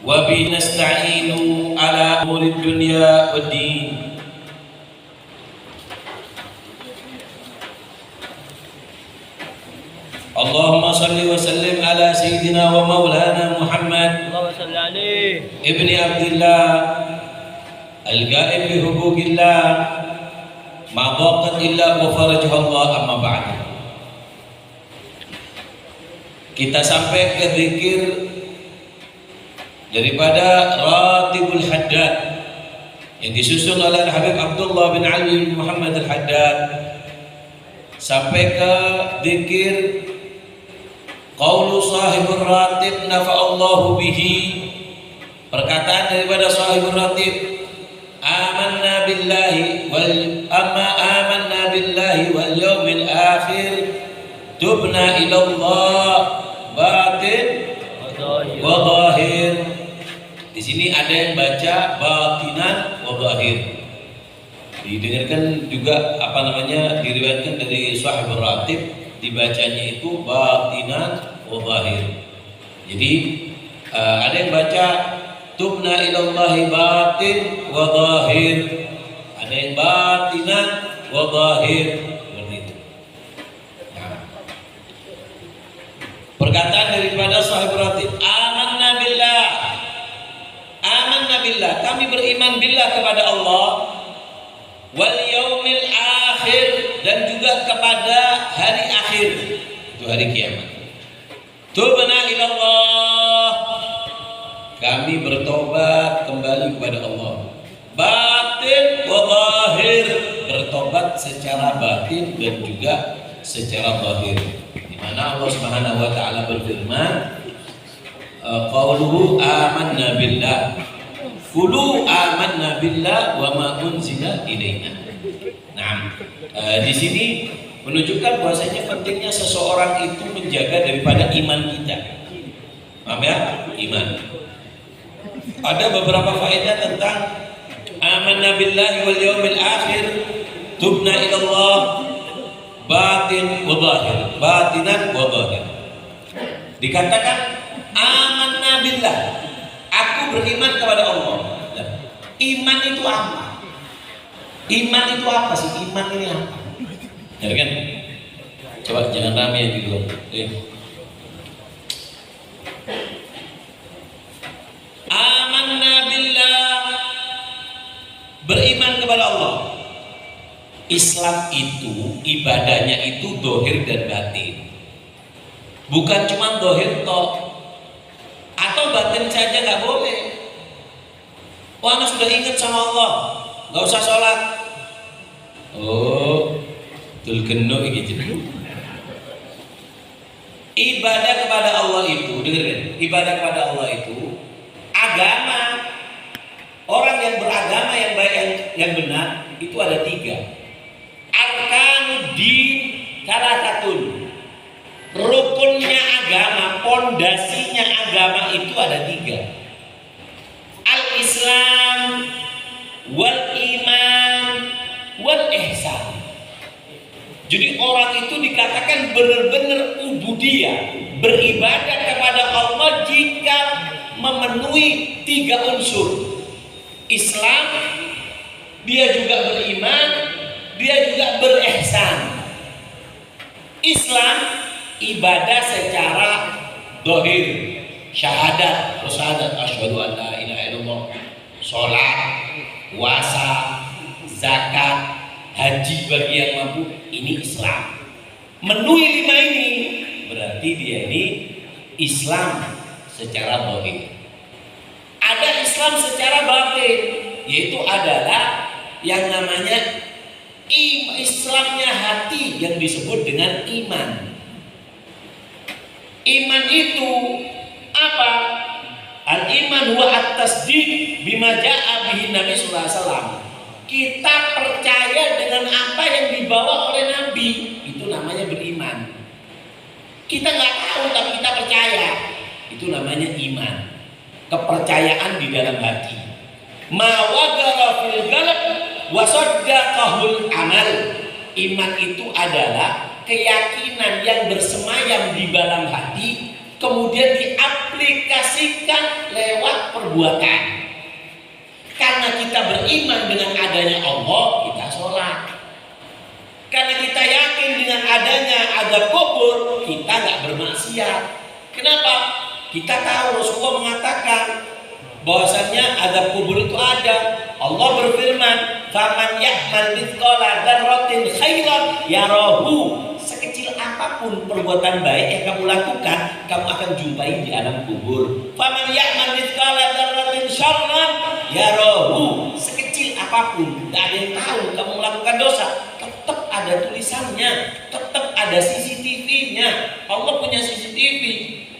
وبه نستعين على أمور الدنيا والدين. اللهم صل وسلم على سيدنا ومولانا محمد اللهم صل عليه ابن عبد الله القائم بحقوق الله ما ضاقت إلا وفرجها الله. أما بعد, kita sampai ke zikir daripada Ratibul Haddad yang disusun oleh Habib Abdullah bin Ali bin Muhammad Al-Haddad, sampai ke zikir qaulu sahibur ratib nafa'allahu bihi, perkataan daripada sahibur ratib, amanna billahi wal yawmil akhir tubna ilallah batin wa zahir. Di sini ada yang baca batinan wa zahir. Didengarkan juga diriwayatkan dari sahibur ratib, dibacanya itu batinan wa zahir. Jadi ada yang baca tubna ilallahi batin wa zahir, ada yang batinan wa zahir, seperti itu. Nah, perkataan daripada sahibur ratib, amanna billah, kami beriman billah kepada Allah, wal yaumil akhir, dan juga kepada hari akhir, itu hari kiamat. Tubna ilallah, kami bertobat kembali kepada Allah. Batin wa zahir, bertobat secara batin dan juga secara zahir. Di mana Allah Subhanahu wa taala berfirman, qauluhu amanna billah, qulu amanna billah wa ma unzila ilaina. Nah, di sini menunjukkan bahwasanya pentingnya seseorang itu menjaga daripada iman kita. Paham ya? Iman. Ada beberapa faedah tentang amanna billahi wal yaumil akhir tubna ilallah batin wa zahir, batinan wa zahir. Dikatakan amanna billah, aku beriman kepada Allah. Iman itu apa? Iman itu apa sih? Iman ini apa? Ya kan? Coba jangan rame yang di luar. Amanna billah, beriman kepada Allah. Islam itu ibadahnya itu dohir dan batin, bukan cuma dohir toh, atau batin saja nggak boleh. Oh, anak sudah ingat sama Allah, nggak usah sholat. Oh, tulkenu gitu. Ibadah kepada Allah itu, dengerin, ibadah kepada Allah itu agama. Orang yang beragama yang baik, yang benar itu ada 3. Arkanuddin salasatun. Rukunnya agama, pondasinya agama itu ada 3. Al-Islam wal iman wal ihsan. Jadi orang itu dikatakan benar-benar ubudiyah, beribadah kepada Allah jika memenuhi 3 unsur. Islam, dia juga beriman, dia juga berihsan. Islam, ibadah secara dohir, syahadat, asyhadu an la ilaha illallah, sholat, puasa, zakat, haji bagi yang mampu, ini Islam. Memenuhi 5 ini berarti dia ini Islam secara dohir. Ada Islam secara batin, yaitu adalah yang namanya Islamnya hati yang disebut dengan iman. Iman itu apa? Al-iman huwa at-tasdiq bima ja'a bihi Nabi sallallahu alaihi wasallam. Kita percaya dengan apa yang dibawa oleh Nabi, itu namanya beriman. Kita nggak tahu tapi kita percaya, itu namanya iman. Kepercayaan di dalam hati. Ma wagara fil qalb wa saddaqahul amal. Iman itu adalah keyakinan yang bersemayam di dalam hati kemudian diaplikasikan lewat perbuatan. Karena kita beriman dengan adanya Allah, kita sholat. Karena kita yakin dengan adanya azab kubur, kita nggak bermaksiat. Kenapa? Kita tahu Rasulullah mengatakan bahwasannya azab kubur itu ada. Allah berfirman, "Faman ya'mal mithqala dzarratin khairan yarahu." Sekecil apapun perbuatan baik yang kamu lakukan, kamu akan jumpai di alam kubur. "Faman ya'mal mithqala dzarratin syarran yarahu." Sekecil apapun, tidak ada yang tahu kamu melakukan dosa, tetap ada tulisannya, tetap ada CCTV-nya. Allah punya CCTV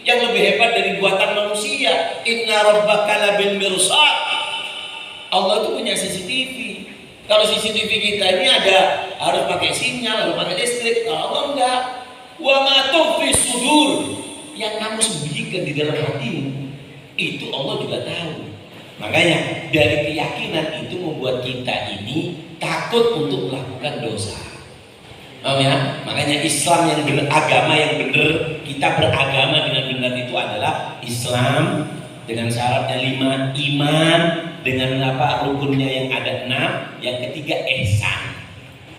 yang lebih hebat dari buatan manusia. Inna rabbaka labil mirsad. Allah itu punya CCTV. Kalau CCTV kita ini ada harus pakai sinyal, harus pakai listrik. Kalau Allah enggak. Wa ma tukhfi sudur, yang kamu sembunyikan di dalam hatimu itu Allah juga tahu. Makanya dari keyakinan itu membuat kita ini takut untuk melakukan dosa. Paham ya? Makanya Islam yang benar, agama yang benar, kita beragama dengan benar itu adalah Islam dengan syaratnya 5, iman dengan rukunnya yang ada 6, yang ketiga ihsan.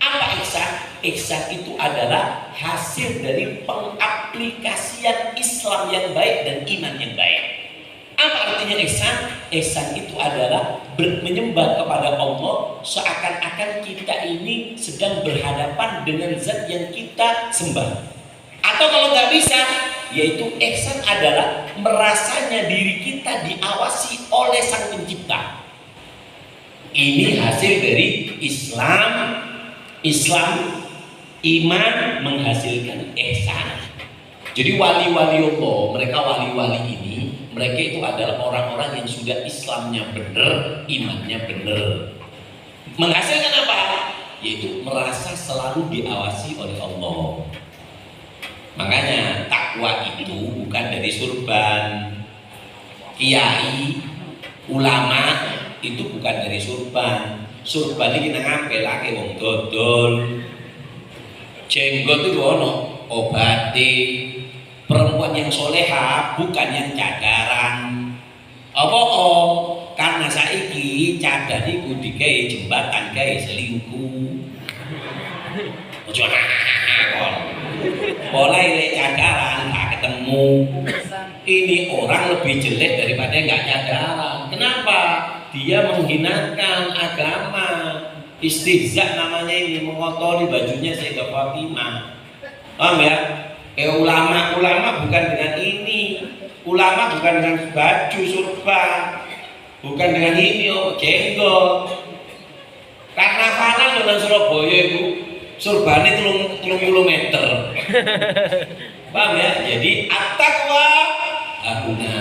Apa ihsan? Ihsan itu adalah hasil dari pengaplikasian Islam yang baik dan iman yang baik. Apa artinya ihsan? Ihsan itu adalah menyembah kepada Allah seakan-akan kita ini sedang berhadapan dengan zat yang kita sembah. Atau kalau nggak bisa, yaitu ihsan adalah merasanya diri kita diawasi oleh Sang Pencipta. Ini hasil dari Islam, iman menghasilkan ihsan. Jadi wali-wali Allah, mereka wali-wali ini, mereka itu adalah orang-orang yang sudah Islamnya benar, imannya benar. Menghasilkan apa? Yaitu merasa selalu diawasi oleh Allah. Makanya takwa itu bukan dari surban, kiai, ulama, itu bukan dari surban. Surban ini ngampel lagi wong dodol. Jenggot itu ono obati. Perempuan yang soleha bukan yang cadaran. Karena saiki cadar iku digawe jembatan gawe selingkuh. Ojo nakon. Mulai lek cadaran tak ketemu. Ini orang lebih jelek daripada enggak cadaran. Kenapa? Dia menghinakan agama. Istihza namanya ini, mengotori bajunya Sayyidah Fatimah. Paham ya? Ulama bukan dengan ini. Ulama bukan dengan baju surban. Bukan dengan ini jenggot. Karena kanan dengan Surabaya itu surbane 30 meter. Paham ya? Jadi at-taqwa ahuna.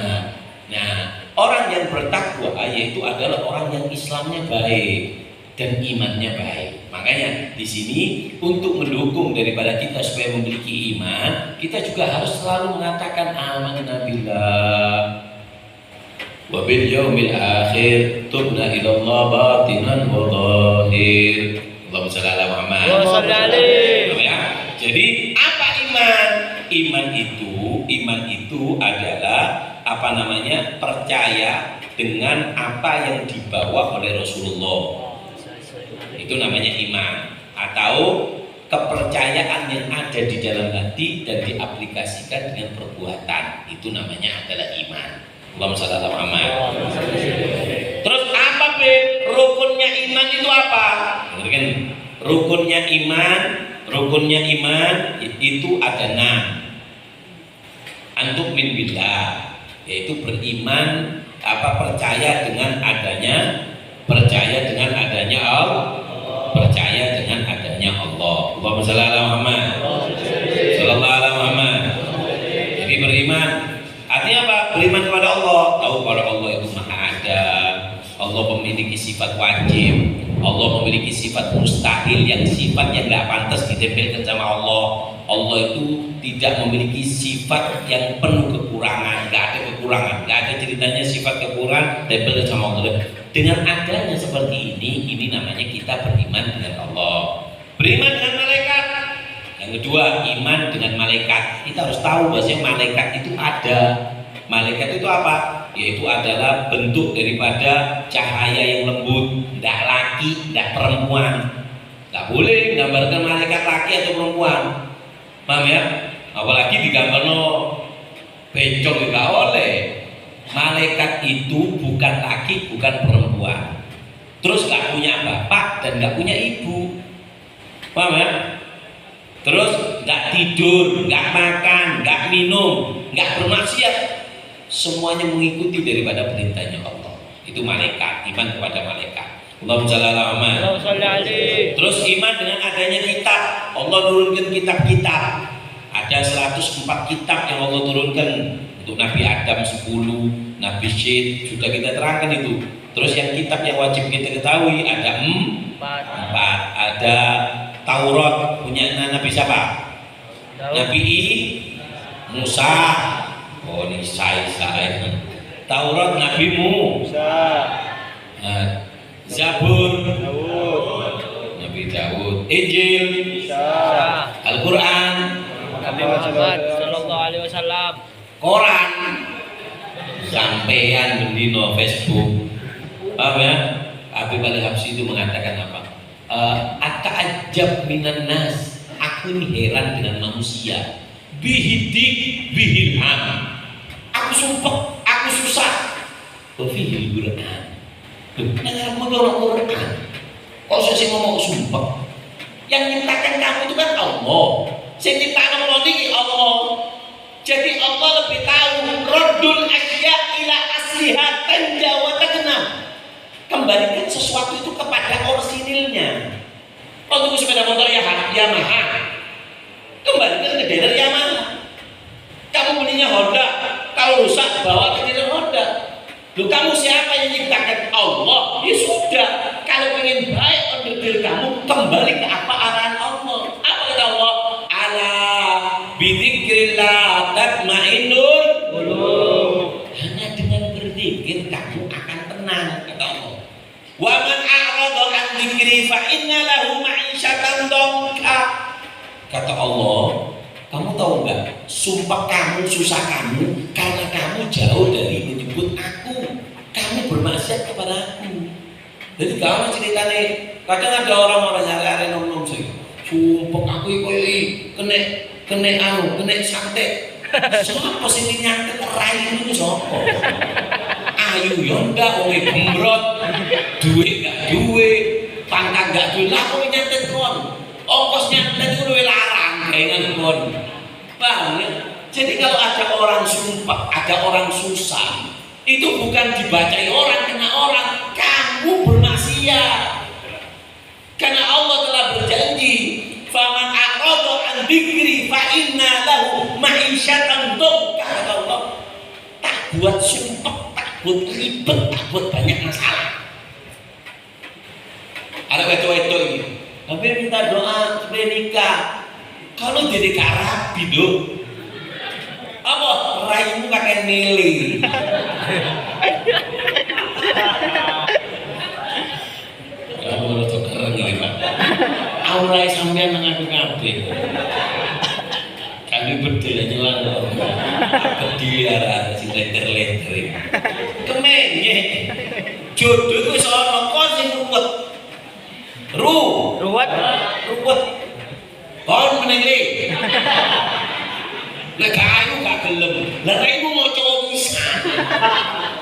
Nah, orang yang bertakwa yaitu adalah orang yang Islamnya baik dan imannya baik. Makanya di sini untuk mendukung daripada kita supaya memiliki iman, kita juga harus selalu mengatakan amanna billah wa bil yaumil akhir, tubna ila Allah batinan wa zahir. Allahumma shalli ala Muhammad. Ya. Jadi apa iman? Iman itu adalah percaya dengan apa yang dibawa oleh Rasulullah. Itu namanya iman, atau kepercayaan yang ada di dalam hati dan diaplikasikan dengan perbuatan. Itu namanya adalah iman. Allahumma shalli ala Muhammad. Terus apa rukunnya iman itu apa? Kan rukunnya iman itu ada 6. Antuk min billah, yaitu beriman percaya dengan adanya Allah. Percaya dengan adanya Allah. Allahumma shalli ala Muhammad. Sallallahu alaihi Muhammad. Jadi beriman artinya apa? Beriman kepada Allah. Tahu kalau Allah itu maha ada. Allah memiliki sifat wajib. Allah memiliki sifat mustahil, yang sifatnya nggak pantas ditempelkan sama Allah. Allah itu tidak memiliki sifat yang penuh kekurangan, nggak ada kekurangan, nggak ada ceritanya sifat kekurangan ditempelkan sama Allah. Dengan adanya seperti ini namanya kita beriman dengan Allah. Beriman dengan malaikat, yang Yang kedua, iman dengan malaikat. Kita harus tahu bahwasanya malaikat itu ada. Malaikat itu apa? Yaitu adalah bentuk daripada cahaya yang lembut, tidak laki, tidak perempuan. Tidak boleh menggambarkan malaikat laki atau perempuan. Paham ya? Apalagi digambarno becok juga oleh. Malaikat itu bukan laki, bukan perempuan. Terus nggak punya bapak dan nggak punya ibu. Paham ya? Terus nggak tidur, nggak makan, nggak minum, nggak bermaksiat. Semuanya mengikuti daripada perintahnya Allah. Itu malaikat, iman kepada malaikat. Allahumma shalli ala Muhammad. Terus iman dengan adanya kitab. Allah turunkan kitab-kitab. Ada 104 kitab yang Allah turunkan. Untuk Nabi Adam 10, Nabi Syed sudah kita terangkan itu. Terus yang kitab yang wajib kita ketahui ada 4. Ada Taurat punya Nabi siapa? Nabi Musa. Oh ini saya. Taurat Nabi Musa. Zabur Nabi Daud. Injil Al-Quran Nabi Muhammad sallallahu alaihi wasallam. Koran sampean bendino Facebook. Paham ya? Habib Al-Habsyi itu mengatakan apa? Ata'ajab minan nas. Aku ini heran dengan manusia. Bihidik bihilham. Aku sumpah, aku susah. Wafihil Quran. Dengar orang Quran. Kalau saya ngomong sumpah, yang nyiptakan kamu itu kan Allah. Saya nyiptakan kamu ini Allah. Jadi Allah lebih tahu. Raddul asya ila asliha tanja wa tagnam. Kembalikan sesuatu itu kepada orisinilnya. Untuk sepeda motor Yamaha, kembalikan ke dealer Yamaha. Kamu belinya Honda, kalau rusak bawa ke dealer Honda. Loh, kamu siapa yang menciptakan? Allah. Ya sudah, kalau ingin baik under kamu, kembali ke apa arahan Allah. Apa kata Allah? Ala bidzikrillah tatmainnul qulub. Hanya dengan berzikir kamu akan tenang, kata Allah. Wa man a'rada an dzikri fa inna lahu ma'isyatan dhanka. Kata Allah, kamu tahu enggak? Sumpah kamu, susah kamu karena kamu jauh dari menyebut aku. Kamu bermaksiat kepada aku. Jadi kalau ceritanya, kadang ada orang-orang nyari-nyari nom-nom sih. Sumpah aku kena santet. Siapa sih nyantet rai itu siapa? Ayu yonda, oleh gembrot, duit gak duit, pangkat gak duit, lah kok nyantet kon. Ongkos nyantet itu lebih larang kayaknya kon. Paham ya? Jadi kalau ada orang sumpah, ada orang susah, itu bukan dibacai orang, kena orang, kamu bermaksiat. Karena Allah telah berjanji, faman a'rada an dzikri fa inna lahu ma'isyatan dhanka. Kata Allah, tak buat sumpah, tak buat ribet, tak buat banyak masalah. Ada wedok-wedok ini, tapi minta doa supaya nikah. Kalau jadi karabi dong, apa raimu kakek milih. Kamu tuh keren ini Pak. Aurai sampean nang aku kabeh. Kami berdua nyuwun kok. Kediliaran sing leter-leter. Kemenye. Jodoh ku wis ana kok sing ruwet. Ruwet. Kon meneng lek ayu gak gelem. Lah raimu mau cowok bisa.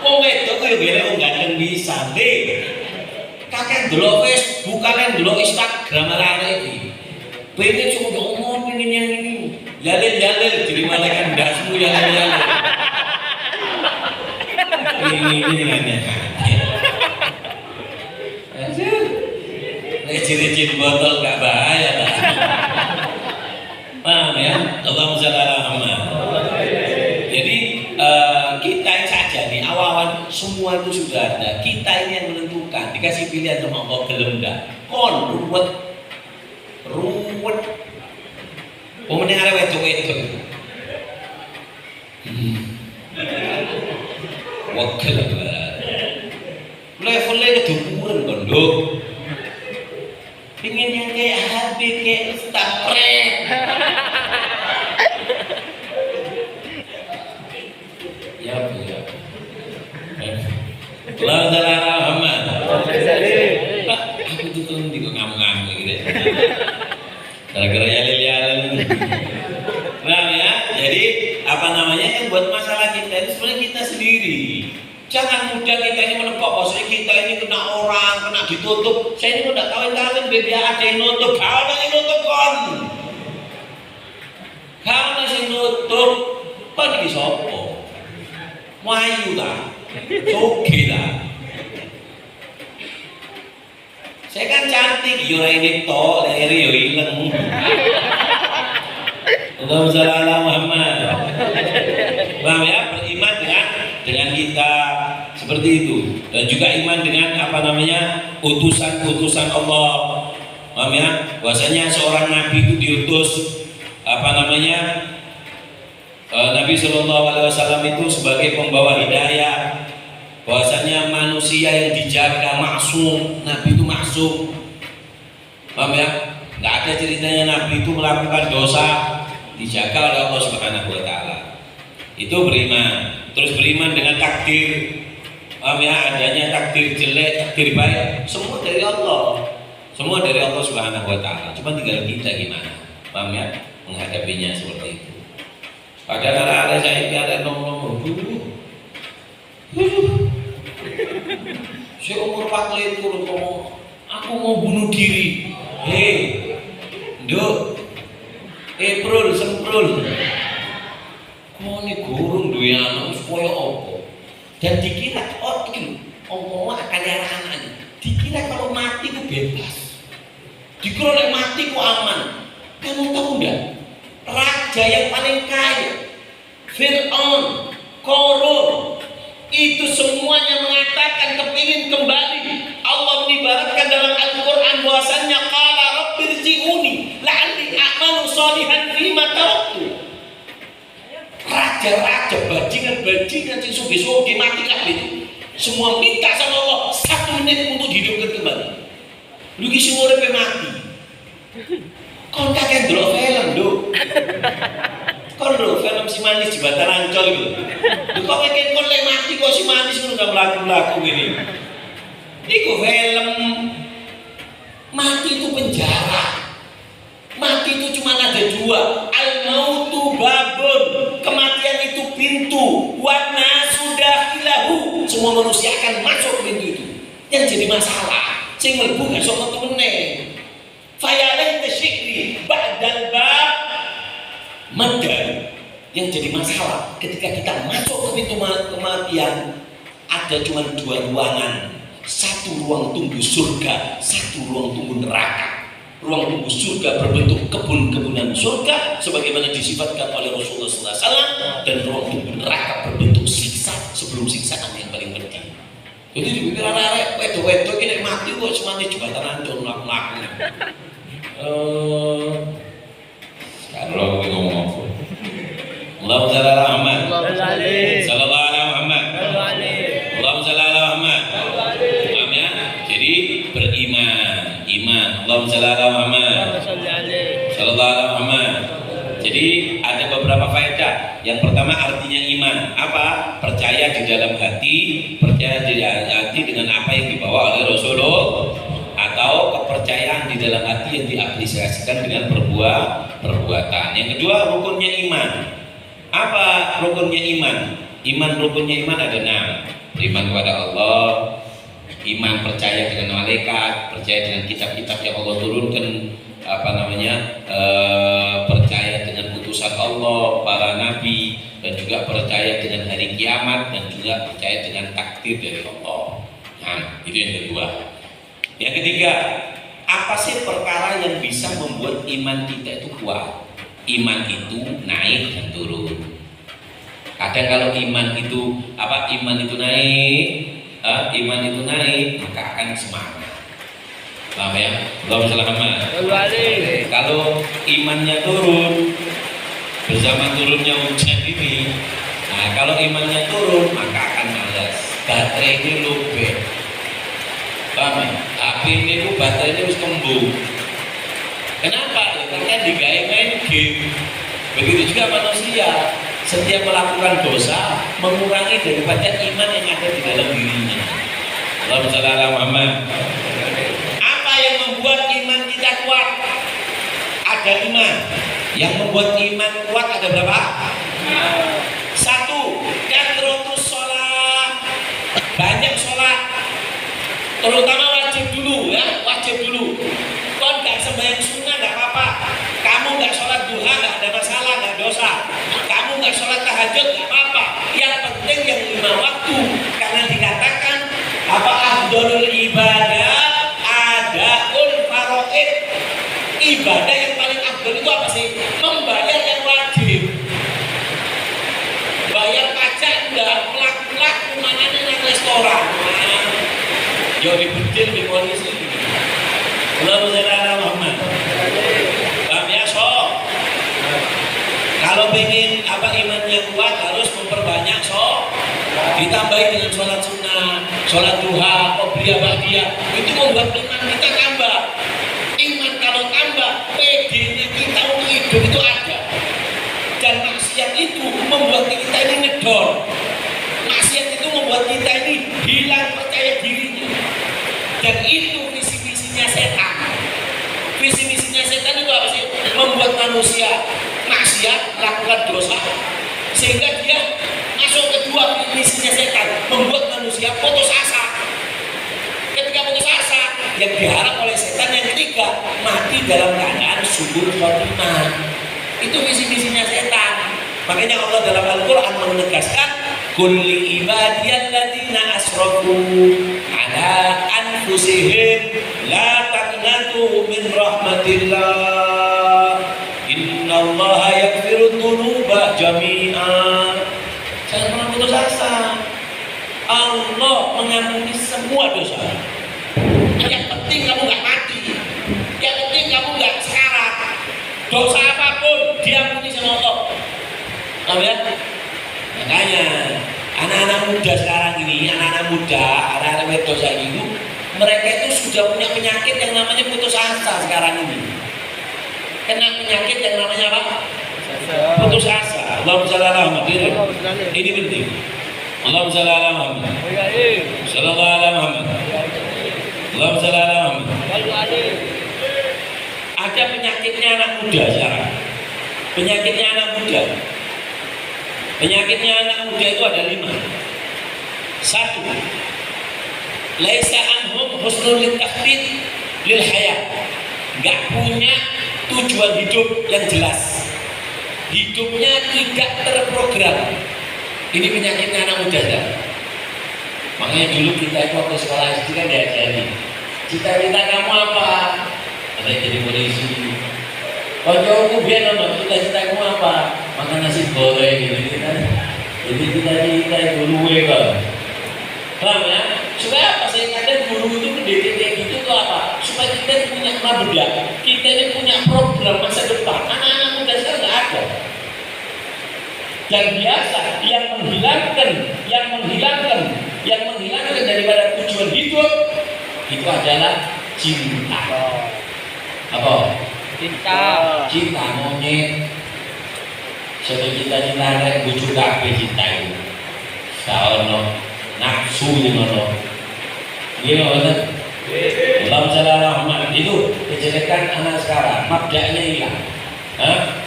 Wong wedok yo gak ganteng bisa, Dik. Kakek delok Facebook, kakek delok Instagram arek iki. Pengen coba ngomong pengen yang ini. Yalil jadi malaikat dasmu yalil. Ini aneh. Lecet-lecet botol gak bahaya lah. Paham ya? Allahumma shalli ala Muhammad. Jadi kita saja nih awal-awal semua itu sudah ada. Kita ini yang menentukan. Dikasih pilihan sama Allah gelem enggak. Kon ruwet. Pemenang arek wedok-wedok. Wakil banget. Levelnya kedukuran kon, Dok. Pengen yang kayak Habib, kayak Ustaz Pret. Allahumma shalli ala Muhammad. Salih. Aku tuh nanti kok ngamuk-ngamuk gitu. Gara-gara yalil-yalil. Nah ya, jadi apa namanya yang buat masalah kita ini sebenarnya kita sendiri. Jangan mudah kita ini menepok, maksudnya kita ini kena orang, kena ditutup. Saya ini udah kawin-kawin, biar ada yang nutup. Kau ada yang nutup kon. Kau ada yang nutup. Kau ini sopo. Wayu lah, soge lah. Saya kan cantik, yura ini tol, leri yo ileng. Allahumma shalli ala Muhammad. Paham ya? Beriman dengan kita seperti itu, dan juga iman dengan apa namanya utusan-utusan Allah. Paham ya? Bahwasanya seorang nabi itu diutus apa namanya Nabi Shallallahu Alaihi Wasallam itu sebagai pembawa hidayah. Bahwasanya manusia yang dijaga maksum, nabi itu maksum. Paham ya? Nggak ada ceritanya nabi itu melakukan dosa, dijaga oleh Allah Subhanahu Wa Taala. Itu beriman. Terus beriman dengan takdir. Paham ya? Adanya takdir jelek, takdir baik, semua dari Allah. Semua dari Allah Subhanahu Wa Taala. Cuma tinggal kita gimana, paham ya? Menghadapinya seperti itu. Padahal ada saya ada ngomong dulu. Saya umur 40 ngomong, aku mau bunuh diri. Hei, nduk, April semprul. Kau ini gurung duwe anak supaya apa? Dan dikira oh ini Allah akan nyara anaknya. Dikira kalau mati ku bebas. Dikira kalau mati ku aman. Kamu tahu enggak? Raja yang paling kaya, Fir'aun, Qarun, itu semuanya mengatakan kepingin kembali. Allah mengibaratkan dalam Al-Quran bahwasannya qala rabbirji'uni la'alli a'malu shalihan fima taraktu. Raja-raja, bajingan-bajingan yang suge-suge mati kabeh semua minta sama Allah 1 menit untuk hidupkan kembali. Lu ki sing urip mati. Kon kakek ndelok film, Nduk. Kon lho film si manis jembatan Ancol itu. Lho kok pengen kon lek mati kok si manis ngono gak mlaku-mlaku ngene. Iku film. Mati itu penjara. Mati itu cuma ada 2. Al-mautu babun. Kematian itu pintu. Wana sudah ilahu. Semua manusia akan masuk pintu itu. Yang jadi masalah, sing mlebu gak iso metu meneh. Fayalai tasyikri ba'dal bab madar. Yang jadi masalah ketika kita masuk ke pintu kematian, ada cuma 2 ruangan. 1 ruang tunggu surga, 1 ruang tunggu neraka. Ruang tunggu surga berbentuk kebun-kebunan surga sebagaimana disifatkan oleh Rasulullah SAW, dan ruang tunggu neraka berbentuk siksa sebelum siksaan yang paling pedih. Jadi dipikir anak-anak wedo-wedo ini mati kok semuanya jembatan Ancol melaku-melaku. Sekarang aku ngomong apa? Allahumma shalli ala Muhammad. Sallallahu alaihi Muhammad. Allahumma shalli ala Muhammad. Paham ya? Jadi beriman, iman. Allahumma shalli ala Muhammad. Sallallahu alaihi Muhammad. Jadi ada beberapa faedah. Yang pertama artinya iman. Apa? Percaya di dalam hati, percaya di dalam hati dengan apa yang dibawa oleh Rasulullah, atau kepercayaan di dalam hati yang diaplikasikan dengan perbuatan. Yang kedua rukunnya iman. Apa rukunnya iman? Rukunnya iman ada 6. Beriman kepada Allah, iman percaya dengan malaikat, percaya dengan kitab-kitab yang Allah turunkan, percaya dengan putusan Allah, para nabi, dan juga percaya dengan hari kiamat, dan juga percaya dengan takdir dari Allah. Nah, itu yang kedua. Yang ketiga, apa sih perkara yang bisa membuat iman kita itu kuat? Iman itu naik dan turun. Kadang kalau iman itu naik, maka akan semangat. Paham ya? Kalau imannya turun, bersama turunnya hujan ini, nah kalau imannya turun maka akan malas. Baterai ini lobek. Paham ya? HP ini baterainya harus kembung. Kenapa? Karena digawe main game. Begitu juga manusia, setiap melakukan dosa mengurangi daripada iman yang ada di dalam dirinya. Allahumma shalli ala Muhammad. Apa yang membuat iman kita kuat? Ada 5. Yang membuat iman kuat ada berapa? 1. Kathratus sholat. Banyak sholat. Terutama wajib dulu ya, wajib dulu. Kau nggak sembahyang sunnah nggak apa-apa. Kamu nggak sholat duha nggak ada masalah, nggak dosa. Kamu nggak sholat tahajud nggak apa-apa. Yang penting yang 5 waktu. Karena dikatakan apa afdhalul ibadah adaul faraid. Ibadah yang paling afdhal itu apa sih? Membayar yang wajib. Bayar pajak enggak, pelak-pelak kemana-mana nang restoran. Yo dibetil di polisi. Allahumma shalli ala Muhammad. Paham ya, kalau pengen apa imannya kuat harus memperbanyak ditambahi dengan sholat sunnah, sholat duha, qobliyah ba'diyah. Itu membuat iman kita tambah. Iman kalau tambah, PD-nya kita untuk hidup itu ada. Dan maksiat itu membuat kita ini ngedor. Maksiat itu membuat kita ini hilang percaya dirinya. Dan itu visi-misinya setan. Visi-misinya setan itu apa sih? Membuat manusia maksiat, lakukan dosa, sehingga dia masuk kedua misinya setan, membuat manusia putus asa. Ketika putus asa, yang diharap oleh setan yang ketiga, mati dalam keadaan subur khotimah. Itu visi-misinya setan. Makanya Allah dalam Al-Quran menegaskan, kulli ibadiyalladzina asrafu ala anfusihim la taqnatu min rahmatillah innallaha yaghfiru dzunuba jami'an. Jangan pernah putus asa. Allah mengampuni semua dosa. Yang penting kamu nggak mati. Yang penting kamu nggak sekarat. Dosa apapun diampuni sama Allah. Tahu ya? Makanya anak-anak muda sekarang ini, anak-anak dosa ini, mereka itu sudah punya penyakit yang namanya putus asa sekarang ini. Kena penyakit yang namanya apa? Putus asa. Allahumma shalli ala Muhammad. Ini penting. Allahumma shalli ala Muhammad. Sallallahu ala Muhammad. Allahumma shalli ala Muhammad. Ada penyakitnya anak muda sekarang. Penyakitnya anak muda. Penyakitnya anak muda itu ada 5. 1. Laisa anhum husnul litakhdid lil hayat. Enggak punya tujuan hidup yang jelas. Hidupnya tidak terprogram. Ini penyakitnya anak muda kan? Makanya dulu kita itu waktu sekolah SD kan diajari, cita-cita kamu apa? Ada jadi polisi. Koncoku biar nonton, cita-cita kamu apa? Makan nasi goreng gitu kan. Jadi cita-cita itu luwe kan. Paham ya? Supaya apa? Saya kadang guru itu mendidik kayak gitu tuh apa? Supaya kita punya mabda, kita ini punya program masa depan. Anak-anak muda sekarang nggak ada. Yang biasa, yang menghilangkan daripada tujuan hidup itu adalah cinta. Apa? Cinta monyet. Sebab cinta rek bojo kabeh cinta itu. Saono nafsu ngono. Nggih ngoten. Allahumma shalli ala Muhammad. Itu kejelekan anak sekarang, mabda'nya hilang.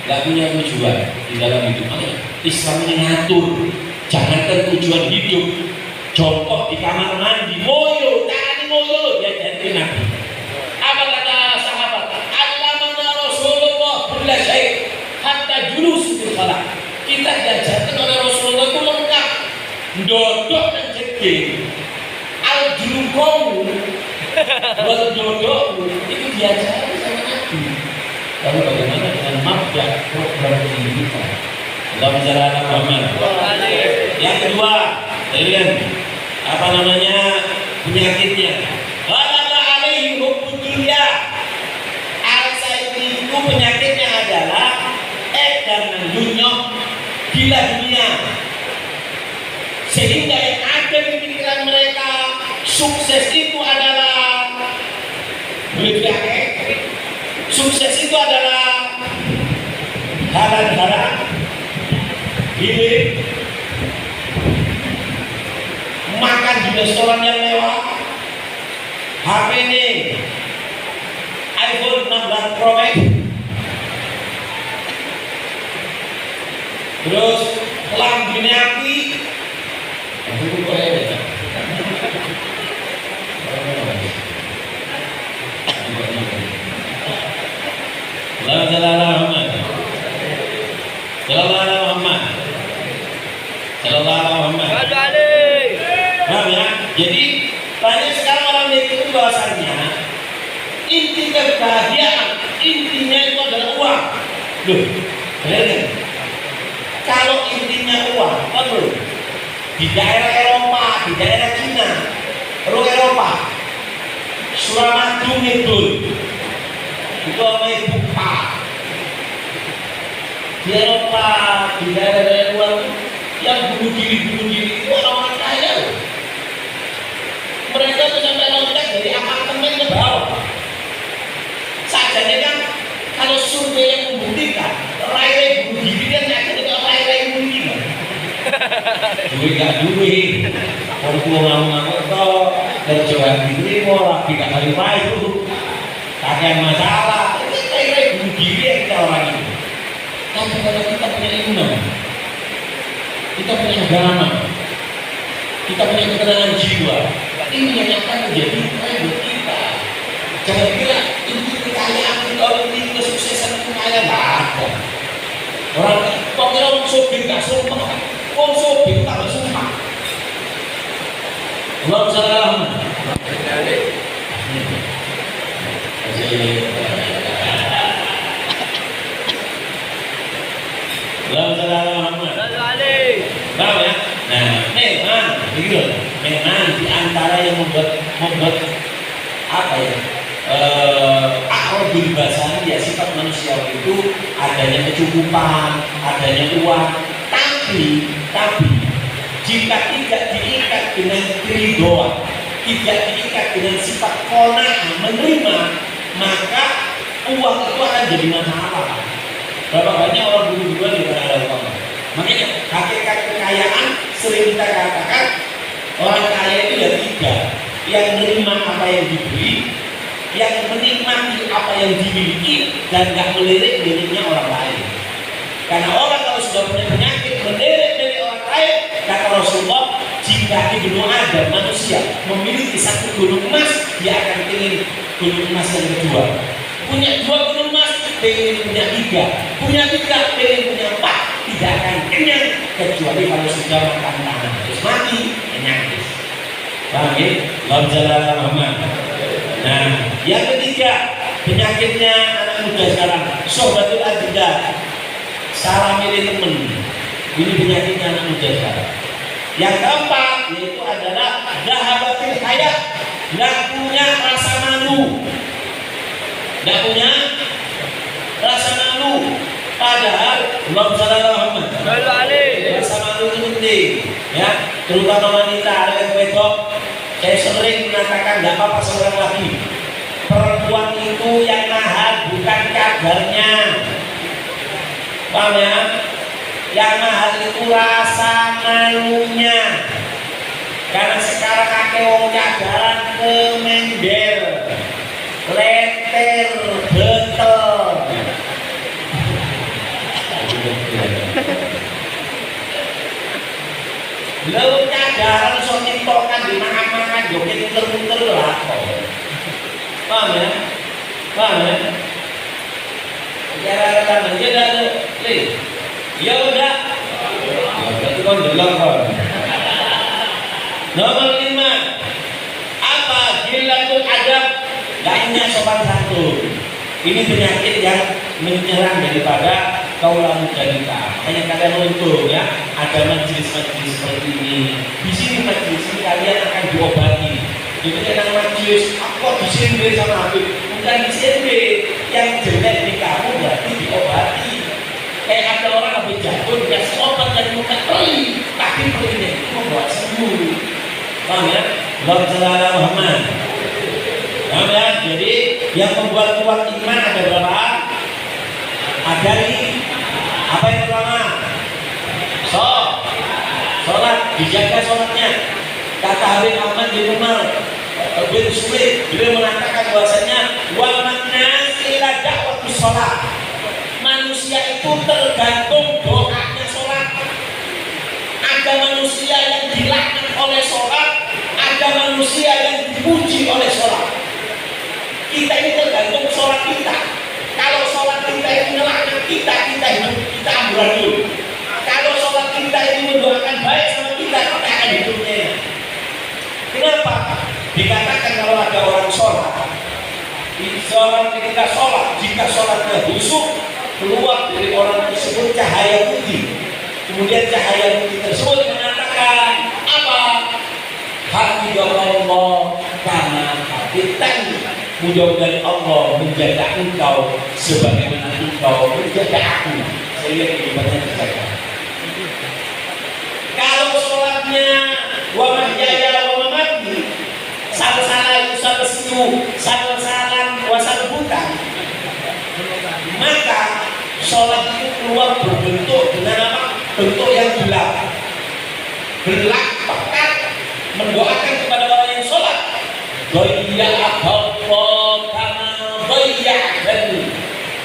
Gak punya tujuan di dalam hidup. Islam ini ngatur. Jangankan tujuan hidup. Contoh di kamar mandi, moyo, tani moyo, ya jadi Nabi. Apa kata sahabat? Allamana Rasulullah kulla syai' hatta julus fil khala. Kita diajarkan oleh Rasulullah itu lengkap. Dodok dan jeging. Al-julukomu wal dodok itu diajarkan sama Nabi. Lalu bagaimana dengan mabda program pendidikan? Allahumma shalli ala Muhammad. Yang kedua, apa namanya penyakitnya? Ghalaba alaihi hubbud dunya. Anxiety itu penyakitnya adalah dan dunia, gila dunia. Sehingga yang ada di pikiran mereka sukses itu adalah sukses itu adalah halal ini makan di restoran yang mewah, HP ini iPhone 16 Pro Max. Terus lambene api. Aku kok ya. Sallallahu alaihi wasallam. Nah, ya. Jadi banyak sekarang orang itu bahasanya inti kebahagiaan, intinya itu adalah uang. Loh, benar kan? Kalau intinya uang, betul. Di daerah Eropa, di daerah Cina, Eropa, Suramadu Ngidul, itu apa itu Pak? Di Eropa, di daerah luar yang bunuh diri itu orang kaya loh. Mereka tuh sampai loncat dari apartemen ke bawah. Sajanya kan kalau survei yang membuktikan rai bunuh diri kan akhirnya kalau rai bunuh diri. Duit gak duit, orang tua ngamu toh kerjaan diri mau rapi gak kali itu, kakek masalah. Rai bunuh diri yang kita orang ini. Tapi kalau kita punya iman, kita punya agama, kita punya ketenangan jiwa, ini yang akan menjadi buat kita. Jangan kira ini kekayaan kita, ini kesuksesan itu kaya nggak ada. Orang kok kira orang sobir nggak sumpah, orang sobir tak bersumpah. Allah salam. Tahu ya? Nah, memang di antara yang membuat apa ya? Akrobil basani ya sifat manusia itu adanya kecukupan, adanya uang. Tapi jika tidak diikat dengan keridhaan, tidak diikat dengan sifat qanaah menerima, maka uang itu akan jadi masalah. Berapa banyak orang dulu-duluan yang ada uang. Makanya hakikat kekayaan sering kita katakan orang kaya itu ada tiga, yang menerima apa yang diberi, yang menikmati apa yang dimiliki, dan gak melirik miliknya orang lain. Karena orang kalau sudah punya penyakit melirik milik orang lain, kata Rasulullah, jika di gunung Adam manusia memiliki satu gunung emas, dia akan ingin gunung emas yang kedua. Punya dua gunung emas, pengen punya tiga, pengen punya empat, tidak akan kenyang kecuali kalau sudah makan tangan terus mati penyakit. Paham ya? Alhamdulillah Muhammad. Nah, yang ketiga penyakitnya anak muda sekarang, sohbatul adida, salah milih temen. Ini penyakitnya anak muda sekarang. Yang keempat yaitu adalah dahabatul hayat, nggak punya rasa malu. Tidak punya rasa malu, padahal belum salah Muhammad. Rasa malu itu penting, ya, terutama wanita ada yang wedok. Saya sering mengatakan tidak apa-apa seorang lagi. Perempuan itu yang mahal bukan kabarnya, paham ya? Yang mahal itu rasa malunya. Karena sekarang kakek wong cadaran kemendel, leter, betel. Lalu cadaran so tiktokan di makan-makan joget muter-muter lah kok. Paham ya? Paham ya? Cara-cara dia dah le. Ya udah. Berarti kau delok kok. Nomor 5. Apa? Gilatul adab, gak punya sopan santun. Ini penyakit yang menyerang daripada kaulah muda kita. Hanya kalian untung ya, ada majelis-majelis seperti ini. Di sini majelis ini kalian akan diobati. Jadi kadang majelis, aku disindir sama Habib, bukan disindir. Yang jelek di kamu berarti diobati. Kayak ada orang Habib jatuh, dikasih obat dari muka kering, tapi perutnya itu membuat sembuh. Paham ya? Allahumma shalli ala Muhammad. Paham ya? Jadi yang membuat kuat iman ada berapa? Ada nih. Apa yang pertama? Sholat, dijaga sholatnya. Kata Habib Ahmad di rumah, bin Sulit beliau mengatakan bahwasanya wa makna ila da'wati sholat, manusia itu tergantung doanya sholat. Ada manusia yang dilaknat oleh sholat, ada manusia yang dipuji oleh sholat. Kita ini tergantung sholat kita. Kalau sholat kita ini melaknat kita hidup kita amburadul. Kalau sholat kita ini mendoakan baik sama kita akan hidupnya. Kenapa? Dikatakan kalau ada orang sholat, seorang ketika sholat, jika sholatnya busuk, keluar dari orang tersebut cahaya putih. Kemudian cahaya putih tersebut mengatakan apa? Hafizallah karena hafizan. Mudah-mudahan Allah menjaga engkau sebagaimana engkau menjaga aku. Sehingga kehidupannya terjaga. Kalau sholatnya wa mahyaya wa mamati, salah yusallu salam wa sabutan, maka sholat itu keluar berbentuk dengan apa? Bentuk yang gelap, pekat, mendoakan kepada orang yang sholat. Doya'ahallah kama doya'adani.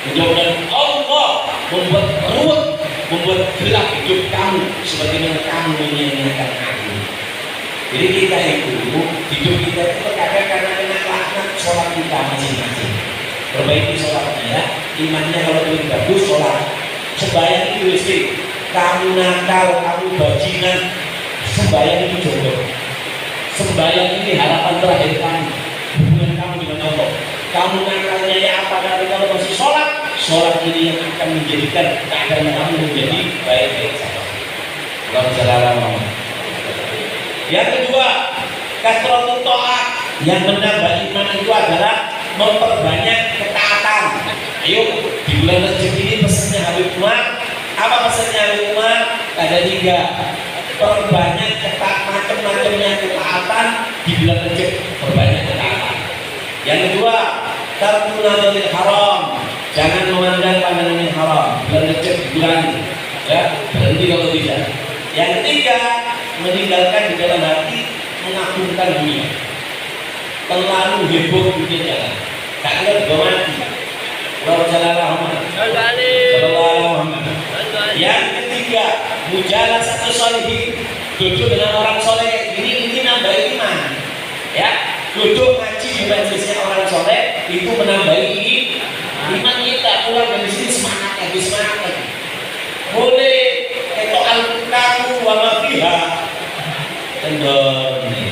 Mudah-mudahan Allah membuat ruwet, membuat gelap hidup kamu sebagaimana kamu menyanyiakan aku. Jadi kita itu hidup kita itu terkadang karena kena laknat sholat kita masing-masing. Perbaiki sholatnya ya, imannya kalau belum bagus sholat. Sembahyang itu istri, kamu nakal, kamu bajingan, sembahyang itu jodoh. Sembahyang ini harapan terakhir kamu, hubungan kamu dengan Allah. Kamu nakalnya ya apa, tapi kalau masih sholat, sholat ini yang akan menjadikan keadaan kamu menjadi baik-baik saja. Allah Subhanahu. Yang kedua, kasratul ta'at, yang menambah iman itu adalah memperbanyak ketaatan. Ayo di bulan Rajab ini pesannya Habib Umar. Apa pesannya Habib Umar? Ada 3. Perbanyak macam-macamnya ketaatan di bulan Rajab, perbanyak ketaatan. Yang kedua, tarkun nadharil haram, jangan memandang pandangan yang haram. Bulan Rajab dikurangi, ya berhenti kalau tidak. Yang ketiga, meninggalkan di dalam hati mengagungkan dunia. Terlalu heboh dunia jangan. Tak kira juga mati. Yang ketiga, mujalasatu sholihin, duduk dengan orang soleh. Ini nambah iman, ya. Duduk ngaji di majelisnya orang soleh itu menambahi iman kita. Pulang dari sini semangat lagi. Boleh itu al-kamu wa mafiha tendor ini.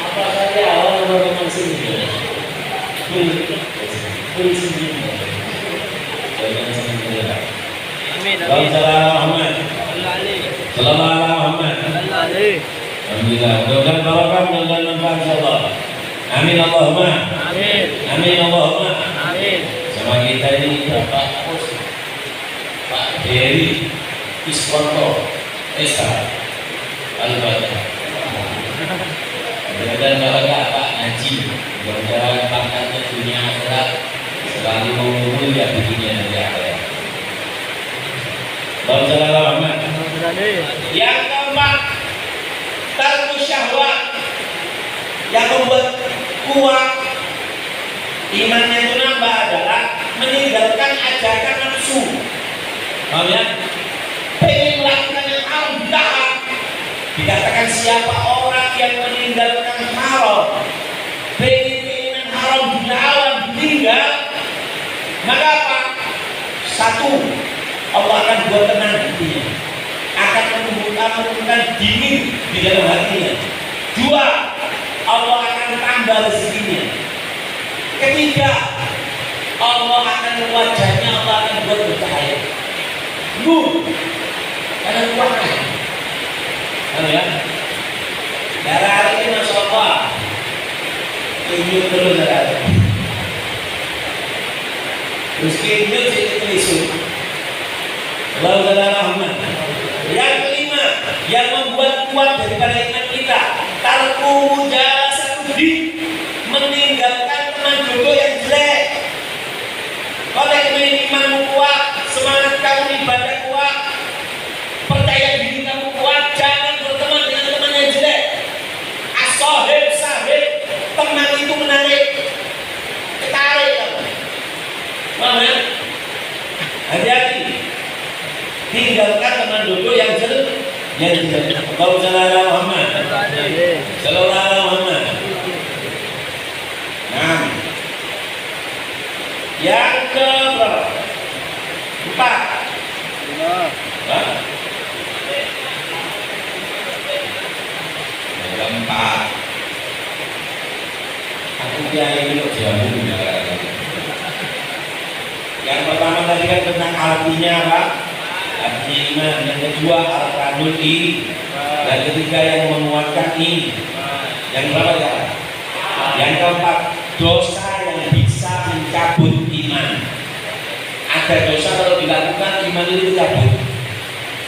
Apa saja orang sini? Amin. Alhamdulillah. Mudah-mudahan barokah, mudah-mudahan manfaat insyaallah. Amin Allahumma. Amin. Amin Allahumma. Amin. Sama kita ini Pak Heri Iswanto Esa Al-Fatihah. Mudah-mudahan barokah Pak Haji. Mudah-mudahan pangkatnya dunia akhirat selalu mengumpul ya di dunia dan di akhirat. Yang keempat, tarku syahwat, yang membuat kuat imannya itu nambah adalah meninggalkan ajakan nafsu. Paham ya? Pengen melakukan yang haram ditahan. Dikatakan siapa orang yang meninggalkan haram, pengen haram dilawan, ditinggal, maka apa? 1, Allah akan buat tenang hatinya, akan menumbuhkan dingin di dalam hatinya. 2, Allah akan tambah rezekinya. 3, Allah akan wajahnya Allah akan buat bercahaya, nur, karena kuatnya. Ya, darah hari ini masya Allah, tunjuk terus darah. Terus tunjuk itu isu. Rahmat. Yang kelima, yang membuat kuat daripada iman kita, tarku mujalasatuddin, meninggalkan teman jodoh yang jelek. Kalau ingin imanmu kuat, semangat kamu ibadah kuat, Hati-hati. Tinggalkan teman duduk yang jelek. Kau salah Muhammad. Salah Muhammad. Nah, yang ke berapa? 4. Hah? Yang 4. Aku kiai dulu jamu ya. Yang pertama tadi kan tentang artinya apa? Artinya iman. Yang kedua arkanul i. Yang ketiga yang menguatkan i. Yang berapa ya? Yang keempat dosa yang bisa mencabut iman. Ada dosa kalau dilakukan iman itu dicabut.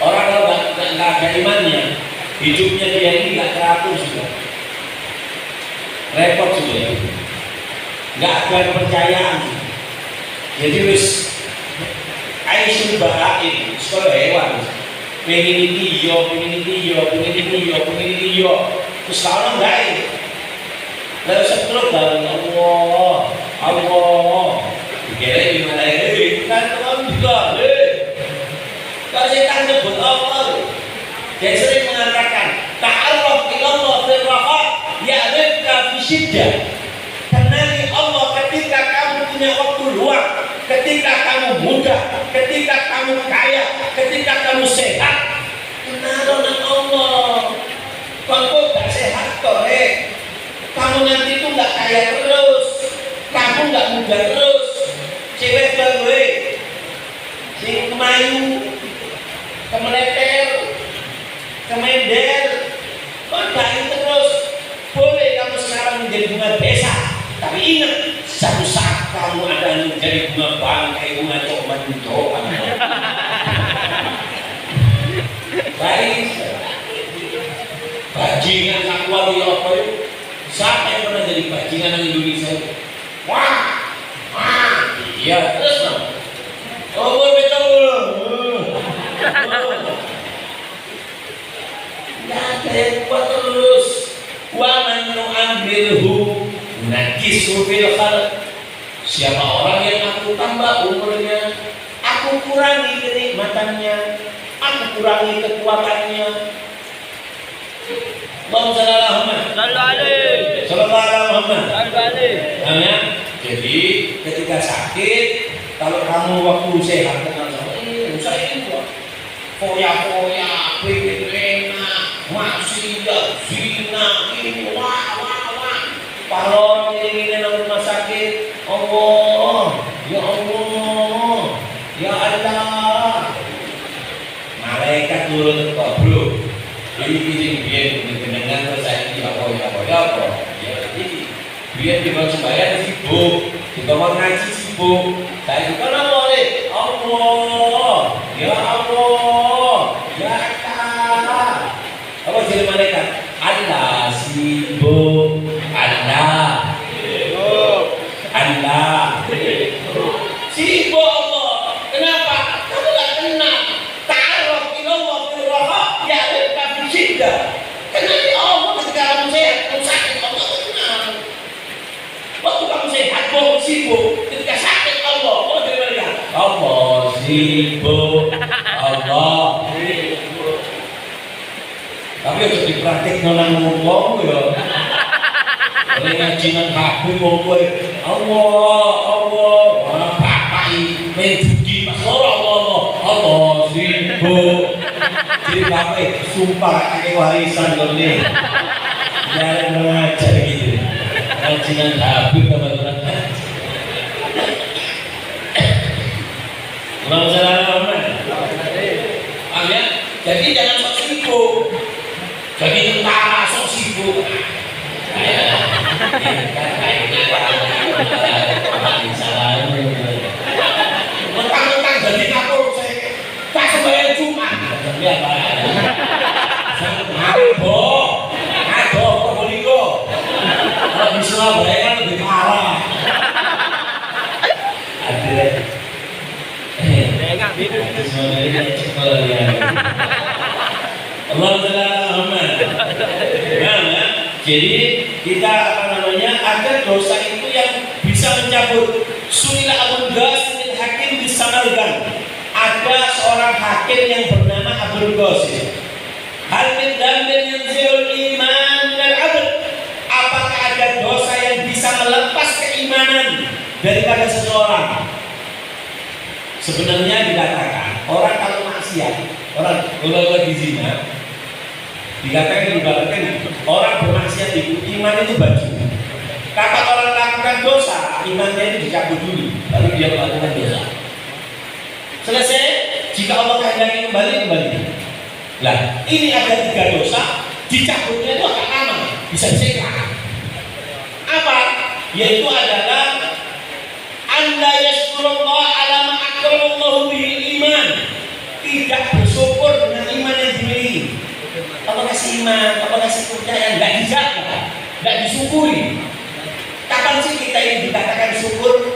Orang kalau nggak ada imannya, hidupnya dia ini nggak teratur sudah. Repot sudah. Nggak ada kepercayaan. Jadi wis aisyun bahain sekolah hewan pengen ini yo terus kalau enggak lalu seterus dari Allah dikira gimana kan kalau juga kalau setan nyebut Allah dia sering mengatakan ta'arraf ilallah fil raha ya'rifka fi syiddah. Kenali Allah ketika kamu punya waktu luang, ketika kamu muda, ketika kamu kaya, ketika kamu sehat. Kenal Allah. Kalau gak sehat kok, kamu nanti tuh gak kaya terus, kamu gak muda terus. Cewek gue, sing kemayu, kemeleter, kemender, kok terus. Boleh kamu sekarang menjadi bunga desa. Tapi ingat, satu saat kamu akan menjadi bunga bangkai, bunga coklat itu. Baik, bajingan sakwa di apa itu? Siapa yang pernah jadi bajingan di Indonesia? Wah, iya terus dong. Oh, betul. Nggak ada yang kuat terus. Wa man nu'ambilhu nakisu fil khalq. Siapa orang yang aku tambah umurnya, aku kurangi kenikmatannya, aku kurangi kekuatannya. Sallallahu alaihi wasallam. Jadi ketika sakit, kalau kamu waktu sehat kenal saya ini foya-foya, pengen enak, maksiat, zina, ini wah. Kalau ini dalam rumah sakit, Allah, ya Allah, malaikat turun ke bro. Jadi biar mendengar saya ini apa. Ya ini biar di bawah sembahyang sibuk, di bawah ngaji sibuk. Saya juga boleh, Allah, ya Allah, ya Allah. Apa jadi malaikat? Allah sibuk. Anda sibuk Allah. Kenapa? Kamu gak kenal. Ta'arraf ilallah fil raha ya'rifka fi syiddah. Kenali Allah ketika kamu sehat, kamu sakit Allah kenal. Waktu kamu sehat, kamu sibuk. Ketika sakit Allah bagaimana? Allah sibuk. Allah sibuk. Tapi harus dipraktik ngomong ya. Oleh ngajian habib kowe Allah bapak iki menjugi pas Allah sibuk. Jadi bapak sumpah kakek warisan ngene. Jangan mengajar gitu. Ngajian habib teman-teman. Jadi jangan sok sibuk. Jadi tentara sok sibuk. Mentang-mentang jadi kapolsek, tak sembahyang Jumat. Aduh, Probolinggo. Kalau di Surabaya kan lebih parah. Ada. Jadi kita ada dosa itu yang bisa mencabut. Sunila Abul Ghas bin Hakim disanarkan Ada seorang hakim yang bernama Abdul Qasim. Hal min dzambin yanzilul iman minal 'abd. Apakah ada dosa yang bisa melepas keimanan daripada seseorang? Sebenarnya dikatakan orang kalau maksiat, orang kalau lagi zina, dikatakan orang bermaksiat itu iman itu baju. Kapan orang lakukan dosa, imannya itu dicabut dulu, baru dia melakukan dosa. Selesai, jika Allah kehendaki kembali. Nah, ini ada 3 dosa, dicabutnya itu agak lama, bisa dicegah. Apa? Yaitu adalah anda yashkurullah ala ma akramallahu bihi iman. Tidak bersyukur dengan iman yang dimiliki. Apa kasih iman, apa kasih kepercayaan, enggak dijaga, enggak disyukuri. Kapan sih kita ini dikatakan syukur?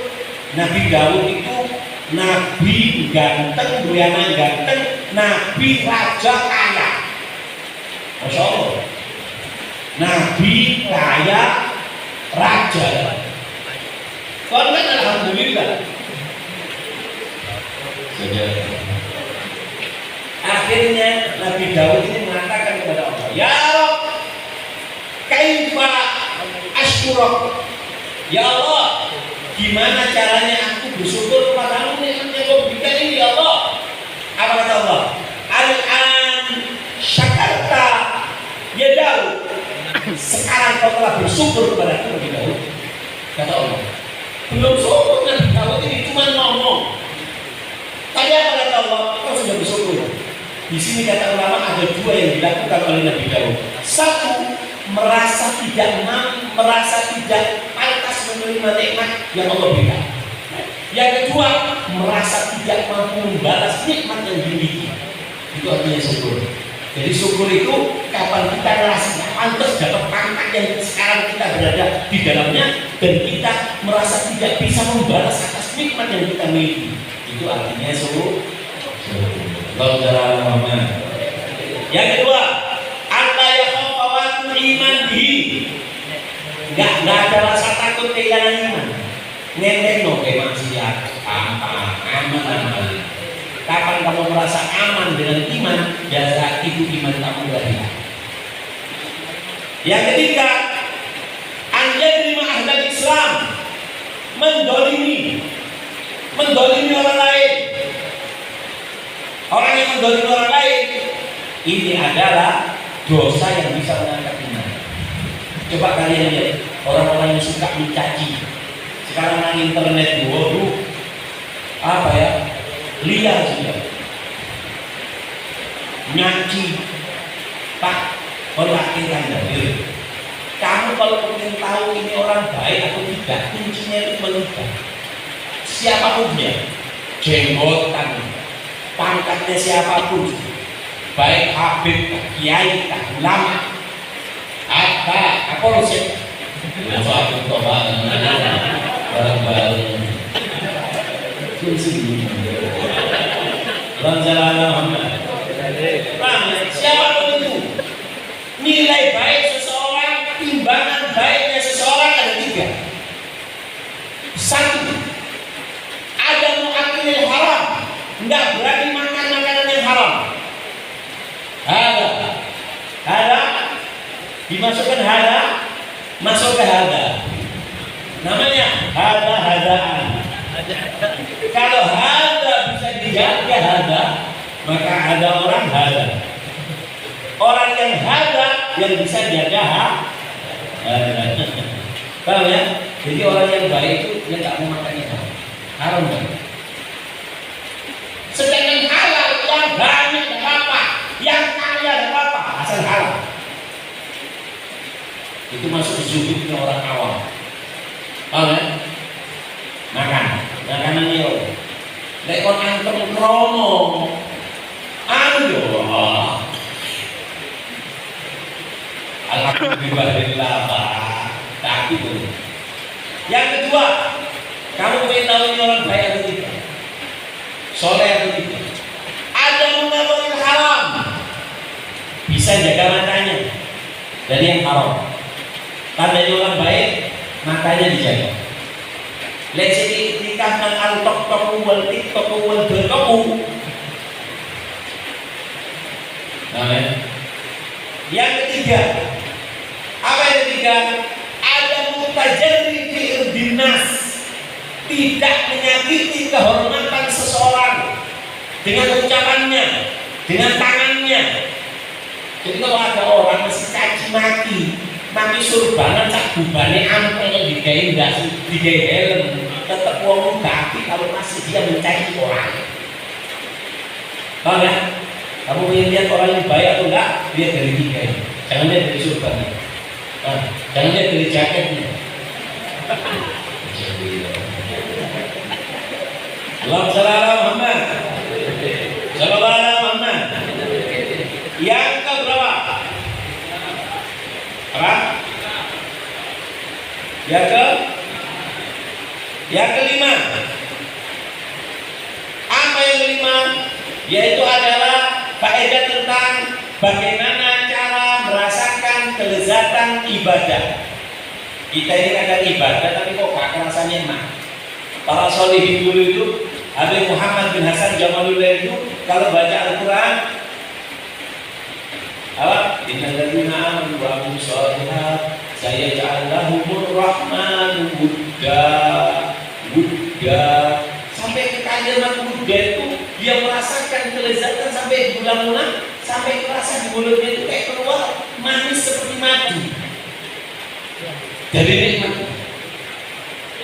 Nabi Daud itu nabi ganteng, duyana ganteng, nabi raja kaya. Masya Allah. Nabi kaya raja. Kon kan alhamdulillah. Akhirnya Nabi Daud ini mengatakan kepada Allah, ya Rabb, kaifa asykuruk? Ya Allah, gimana caranya aku bersyukur kepadamu yang kau berikan ini ya Allah? Apa kata Allah? Al-an syakarta ya Daud. Sekarang kau telah bersyukur kepada aku Nabi Daud. Kata Allah, belum syukur Nabi Daud ini cuma ngomong. Tadi apa kata Allah? Kau sudah bersyukur. Di sini kata ulama ada 2 yang dilakukan oleh Nabi Daud. Satu, merasa tidak pantas menerima nikmat yang Allah berikan. Yang kedua, merasa tidak mampu membalas nikmat yang dimiliki. Itu artinya syukur. Jadi syukur itu kapan kita merasa pantas dapat pangkat yang sekarang kita berada di dalamnya dan kita merasa tidak bisa membalas atas nikmat yang kita miliki. Itu artinya syukur. Yang kedua, Allah yakhafawatul iman bihi. Enggak ada rasa takut kehilangan iman. Nenteng kayak maksiat, aman. Kapan kamu merasa aman dengan iman, ya saat itu iman kamu berarti. Yang ketiga, anjadri ma'ahdal Islam, mendolimi orang lain. Orang yang mendolimi orang lain, ini adalah dosa yang bisa mengangkat iman. Coba kalian lihat orang-orang yang suka mencaci. Sekarang di internet, waduh, apa ya? Liar sudah. Nyaci, Pak, perhatikan dari. Kamu kalau ingin tahu ini orang baik atau tidak, kuncinya itu melihat siapapun dia, jenggotan, pangkatnya siapapun, baik habib, kiai, ulama, apa sih? Aku coba bareng-bareng. Siapapun itu, nilai baik seseorang, timbangan baiknya seseorang ada 3. 1, ada mu'akilil haram, enggak berani makan makanan yang haram. Hada dimasukkan hada, masuk ke hada. Namanya hadaan. Kalau hada bisa dijaga hada, maka ada orang hada. Orang yang hada yang bisa jaga hada. Paham ya? Jadi orang yang baik itu dia tak mau makan itu haram kan? Sedangkan halal yang banyak tidak apa-apa, yang kaya tidak apa-apa, asal halal. Itu masuk zuhudnya orang awam. Paham ya? Makanannya yo. Lek kon antem kromo. Aduh. Alhamdulillah Pak. Tak itu. Yang kedua, kamu ingin tahu ini orang baik atau tidak? Soleh atau tidak? Ada mengamalkan haram, bisa jaga matanya dari yang haram. Tandanya orang baik, matanya dijaga. Lihat sini nikah dengan al-tok-toku wal-tik-toku wal-bertoku. Yang ketiga, apa yang ketiga? Ada mutajarri fi irdinas, tidak menyakiti kehormatan seseorang dengan ucapannya, dengan tangannya. Jadi kalau ada orang mesti caci maki surbanan sak bubane ampel digawe ndas, digawe helm, tetep wong kaki kalau masih dia mencaci orang. Paham ya? Kamu ingin lihat orang yang baik atau enggak? Lihat dari tiga ini. Jangan lihat dari surbannya. Jangan lihat dari jaketnya. Allahumma shalli ala Muhammad. Sallallahu alaihi Muhammad. Yang keberapa? Apa? Yang kelima. Apa yang kelima? Yaitu adalah faedah tentang bagaimana cara merasakan kelezatan ibadah. Kita ini kadang ibadah tapi kok gak rasanya enak. Para sholihin dulu itu, Habib Muhammad bin Hasan Jamalullah itu kalau baca Al-Quran apa? Innal ladzina amanu wa amilus sholihat sayaj'al lahumur rahmanu wudda sampai ke kalimat wudda itu dia merasakan kelezatan sampai bulan-bulan, sampai terasa di mulutnya itu kayak keluar manis seperti madu. Jadi nikmat.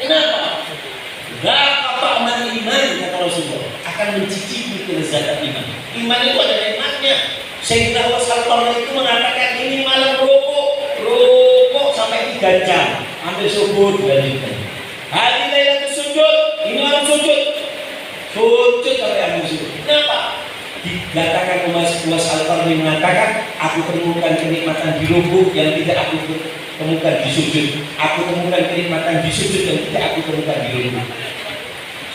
Kenapa? Gak apa-apa iman kata Rasulullah akan mencicipi kelezatan iman. Iman itu ada nikmatnya. Sayyidina Rasulullah itu mengatakan ini malam rokok sampai 3 jam, hampir subuh dilanjutkan. Hari Lailatul sujud, ini malam sujud kalau yang sujud. Kenapa? Dikatakan Umas Al-Qarni mengatakan, aku temukan kenikmatan di rukuk yang tidak aku temukan di sujud. Aku temukan kenikmatan di sujud yang tidak aku temukan di rukuk.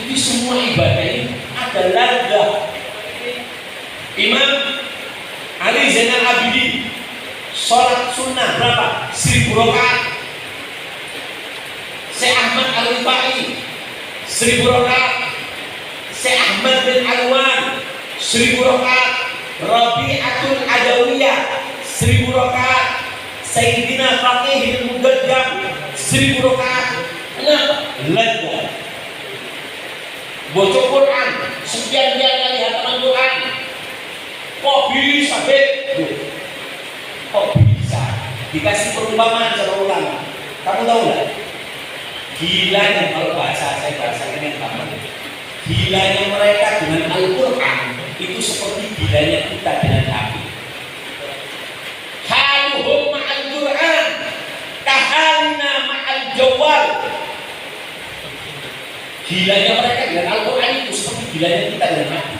Jadi semua ibadah ini ada laga. Imam Ali Zainal Abidin sholat sunnah berapa? 1000 rakaat. Syekh Ahmad Al-Rifai 1000 rakaat. Syekh Ahmad bin Alwan 1000 rakaat. Rabi'atul Adawiyah 1000 rakaat. Sayyidina Faqih bin Mugaddam 1000 rakaat. Kenapa? Laga. Baca Quran sekian kali hataman Quran. Kok bisa Kok bisa? Dikasih perumpamaan sama ulama. Kamu tahu nggak? Gilanya kalau saya bahasakan yang gampang. Gilanya mereka dengan Al-Quran itu seperti gilanya kita dengan api. Haluhum ma'al Quran kahalina ma'al jawal. Gilanya mereka dengan Al-Quran itu seperti gilanya kita dengan api.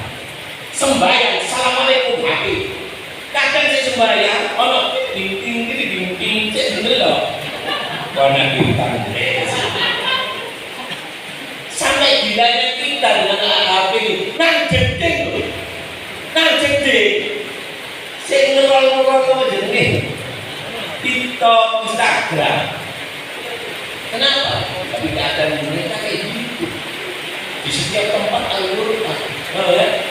Sembahyang, assalamualaikum HP. Kadang saya sembahyang, ting saya bener loh. Warna bintang. Sampai gilanya kita dengan HP nang jeding loh. Nang jeding. Saya ngerol-ngerol sama jenenge. TikTok, Instagram. Kenapa? Tapi keadaan mereka kayak gitu. Di setiap tempat Al-Quran. Oh ya.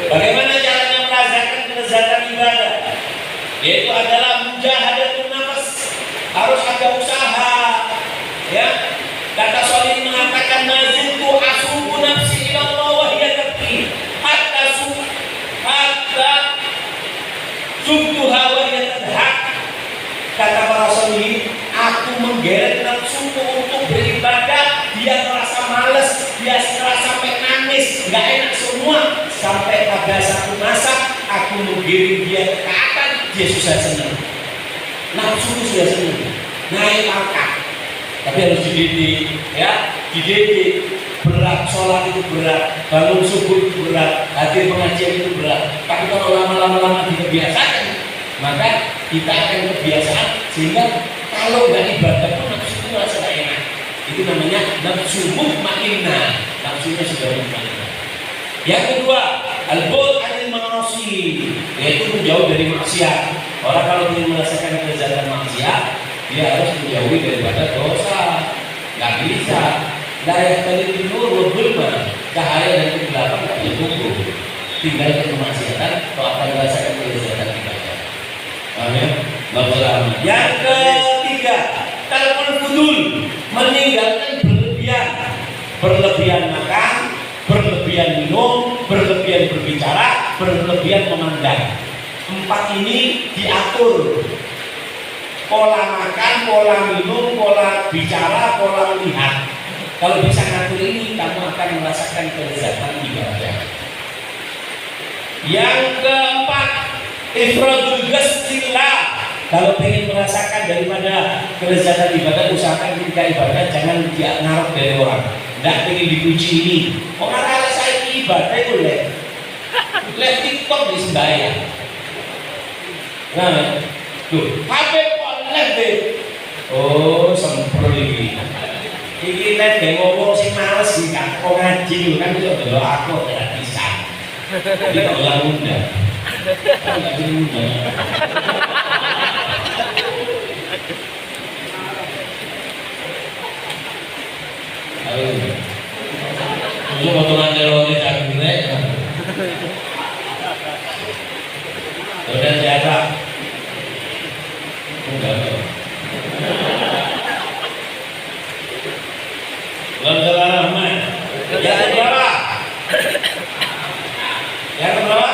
Bagaimana caranya merasakan kelezatan ibadah? Yaitu adalah mujahadatun nafs. Harus ada usaha. Ya. Kata Sholih mengatakan naziltu asubu nafsi ila Allah wa hiya tabki hatta subtuha wa hiya tadhak. Kata para Sholih, aku menggeret nafsuku untuk beribadah. Dia merasa males, dia merasa sampai nangis, nggak enak semua. Sampai pada satu masa aku menggiring dia ke atas, dia susah senang. Nafsu sudah senang, naik pangkat. Tapi harus dididik, ya, dididik. Berat, sholat itu berat, bangun subuh itu berat, hadir pengajian itu berat. Tapi kalau lama-lama dibiasakan, maka kita akan kebiasaan sehingga kalau nggak ibadah pun nafsu itu merasa enak. Itu namanya nafsu mutmainnah. Nafsunya sudah mutmainnah. Yang kedua, al-bu'd 'anil ma'asi, yaitu menjauh dari maksiat. Orang kalau ingin merasakan kelezatan maksiat, dia harus menjauhi daripada dosa. Nggak bisa. La yahtalifu nur wa dhulma. Cahaya dan kegelapan tidak bisa tumbuh. tinggalkan kemaksiatan, kau akan merasakan kelezatan ibadah. Amin. Bapak. Yang ketiga, tarkul fudul, meninggalkan berlebihan makan, berlebihan minum, berlebihan berbicara, berlebihan memandang. 4 ini diatur. Pola makan, pola minum, pola bicara, pola melihat. Kalau bisa ngatur ini, kamu akan merasakan kelezatan ibadah. Yang keempat, ifradul ghustillah. Kalau ingin merasakan daripada kelezatan ibadah, usahakan ketika ibadah jangan dia ngarep dari orang. Tidak ingin dipuji ini. Orang kalau saya ibadah itu lihat TikTok di sembahyang. Nah, tuh, HP kok lihat. Oh, sempurna ini. Ini lihat deh ngomong sih males sih kan, kok ngaji kan itu adalah aku tidak bisa. Jadi kalau yang muda, kan nggak jadi muda. Ini potongan teroris aku nih. Udah siapa? Enggak. Belum salah Rahman. Yang keberapa? Yang keberapa?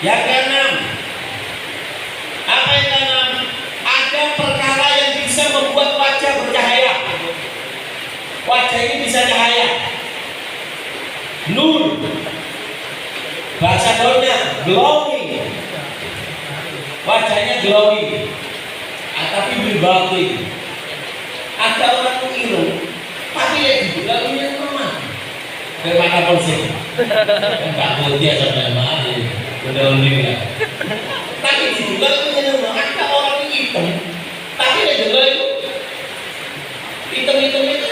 Yang keenam. Apa yang keenam? Ada perkara yang bisa membuat wajah bercahaya. Wajah ini bisa cahaya. Nur. Bahasa gaulnya glowing. Wajahnya glowing. Tapi berbalik. Ada orang irung, tapi ya juga punya teman. Bagaimana polisi? Enggak putih sama mati. Udah unik. Tapi juga punya teman. Ada orang hitam, tapi ya juga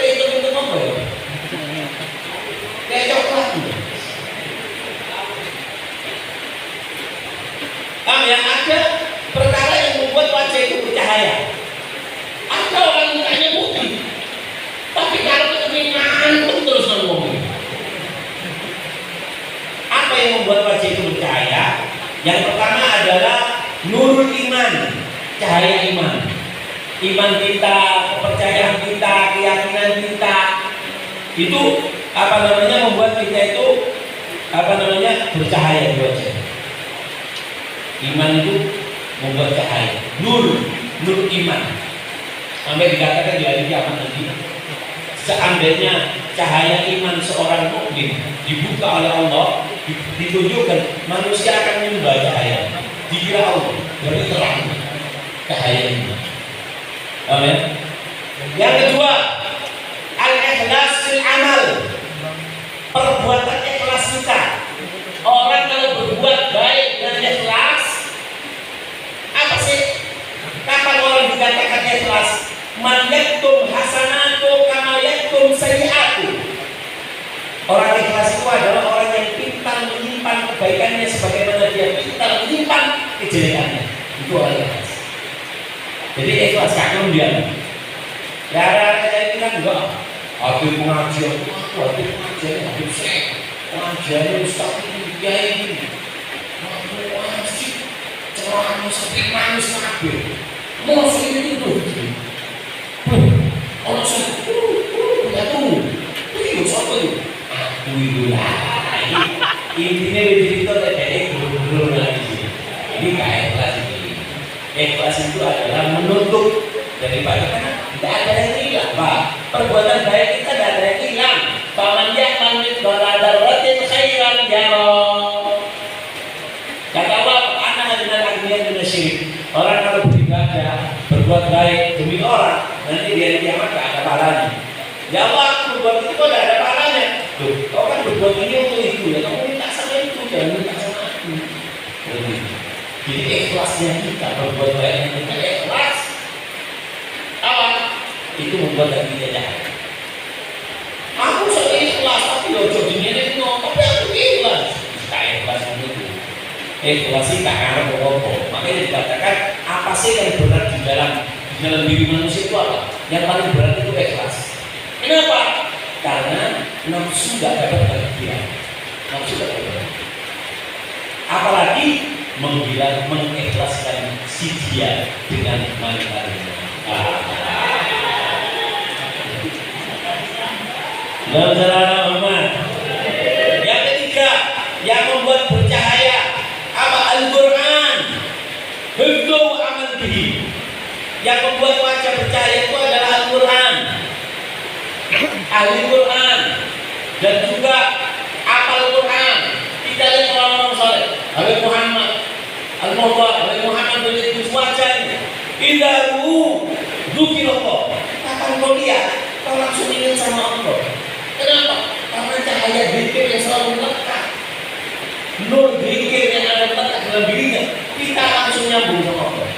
itu hitam apa ya? Kayak coklat. Yang ada perkara yang membuat wajah itu bercahaya. Ada orang mukanya putih, tapi kalau ketemu ngantuk terus ngomong. Apa yang membuat wajah itu bercahaya? Yang pertama adalah nurul iman, cahaya iman. Iman kita, kepercayaan kita, keyakinan kita itu membuat kita itu bercahaya di wajah. Iman itu membuat cahaya, nur iman. Sampai dikatakan di hari kiamat nanti, seandainya cahaya iman seorang mukmin dibuka oleh Allah, ditunjukkan manusia akan menyembah cahaya, dikira Allah dari terang cahaya iman. Amin. Yang kedua, al-ikhlas fil amal, perbuatan ikhlas kita. Orang kalau berbuat baik dan ikhlas, apa sih? Kapan orang dikatakan ikhlas? Man yaktum hasanatu kama yaktum sayyi'atu. Orang ikhlas itu adalah orang yang pintar menyimpan kebaikannya sebagaimana dia pintar menyimpan kejelekannya. Itu orang ikhlas. Jadi ikhlas kakak dia. Ya ada ini kan enggak. Habis pengajian, habis saya pengajian ustaz ini kiai ini. Ceramah sampai manis kabeh. Mosok ini itu. Orang sudah jatuh. Itu siapa itu? Aku itu lah. Intinya begitu dari guru lagi. Ini kayak ikhlas ini. Ikhlas itu adalah menutup daripada kan tidak ada yang hilang, Pak. Perbuatan baik kita tidak ada yang hilang. Paman yaman bidaratin khairan jaro. Kata Allah, anak dengan agnian dengan syirik. Orang kalau beribadah, berbuat baik demi orang, nanti di hari kiamat tidak ada pahalanya. Ya Allah, aku berbuat itu kok tidak ada pahalanya. Tuh, kau kan berbuat ini untuk itu ya. Kamu minta sama itu, jangan minta sama aku. Jadi ikhlasnya kita berbuat baik yang kita ikhlas. Apa? Itu membuat hati kita jahat. Aku sudah ikhlas, tapi ojo dingin ngomong, tapi aku ikhlas. Kita ikhlas itu. Ikhlas sih tak ada apa-apa. Makanya dikatakan apa sih yang berat di dalam diri manusia itu apa? Yang paling berat itu ikhlas. Kenapa? Karena nafsu nggak dapat bahagia, nafsu nggak dapat bahagia. Apalagi mengikhlaskan si dia dengan manfaatnya. Yang ketiga, yang membuat bercahaya apa? Al-Quran. Hifdzu amal bihi. Yang membuat wajah bercahaya itu adalah Al-Quran. Ahli Quran dan juga apal Quran. Kita lihat orang-orang saleh. Habib Muhammad Al-Muhtar, Habib Muhammad bin Idris wajahnya. Idaru dzikirullah. Kapan kau lihat, kau langsung ingat sama Allah. Kenapa? Karena cahaya zikir yang selalu melekat. Nur zikir yang ada melekat dalam dirinya. Kita langsung nyambung sama Allah.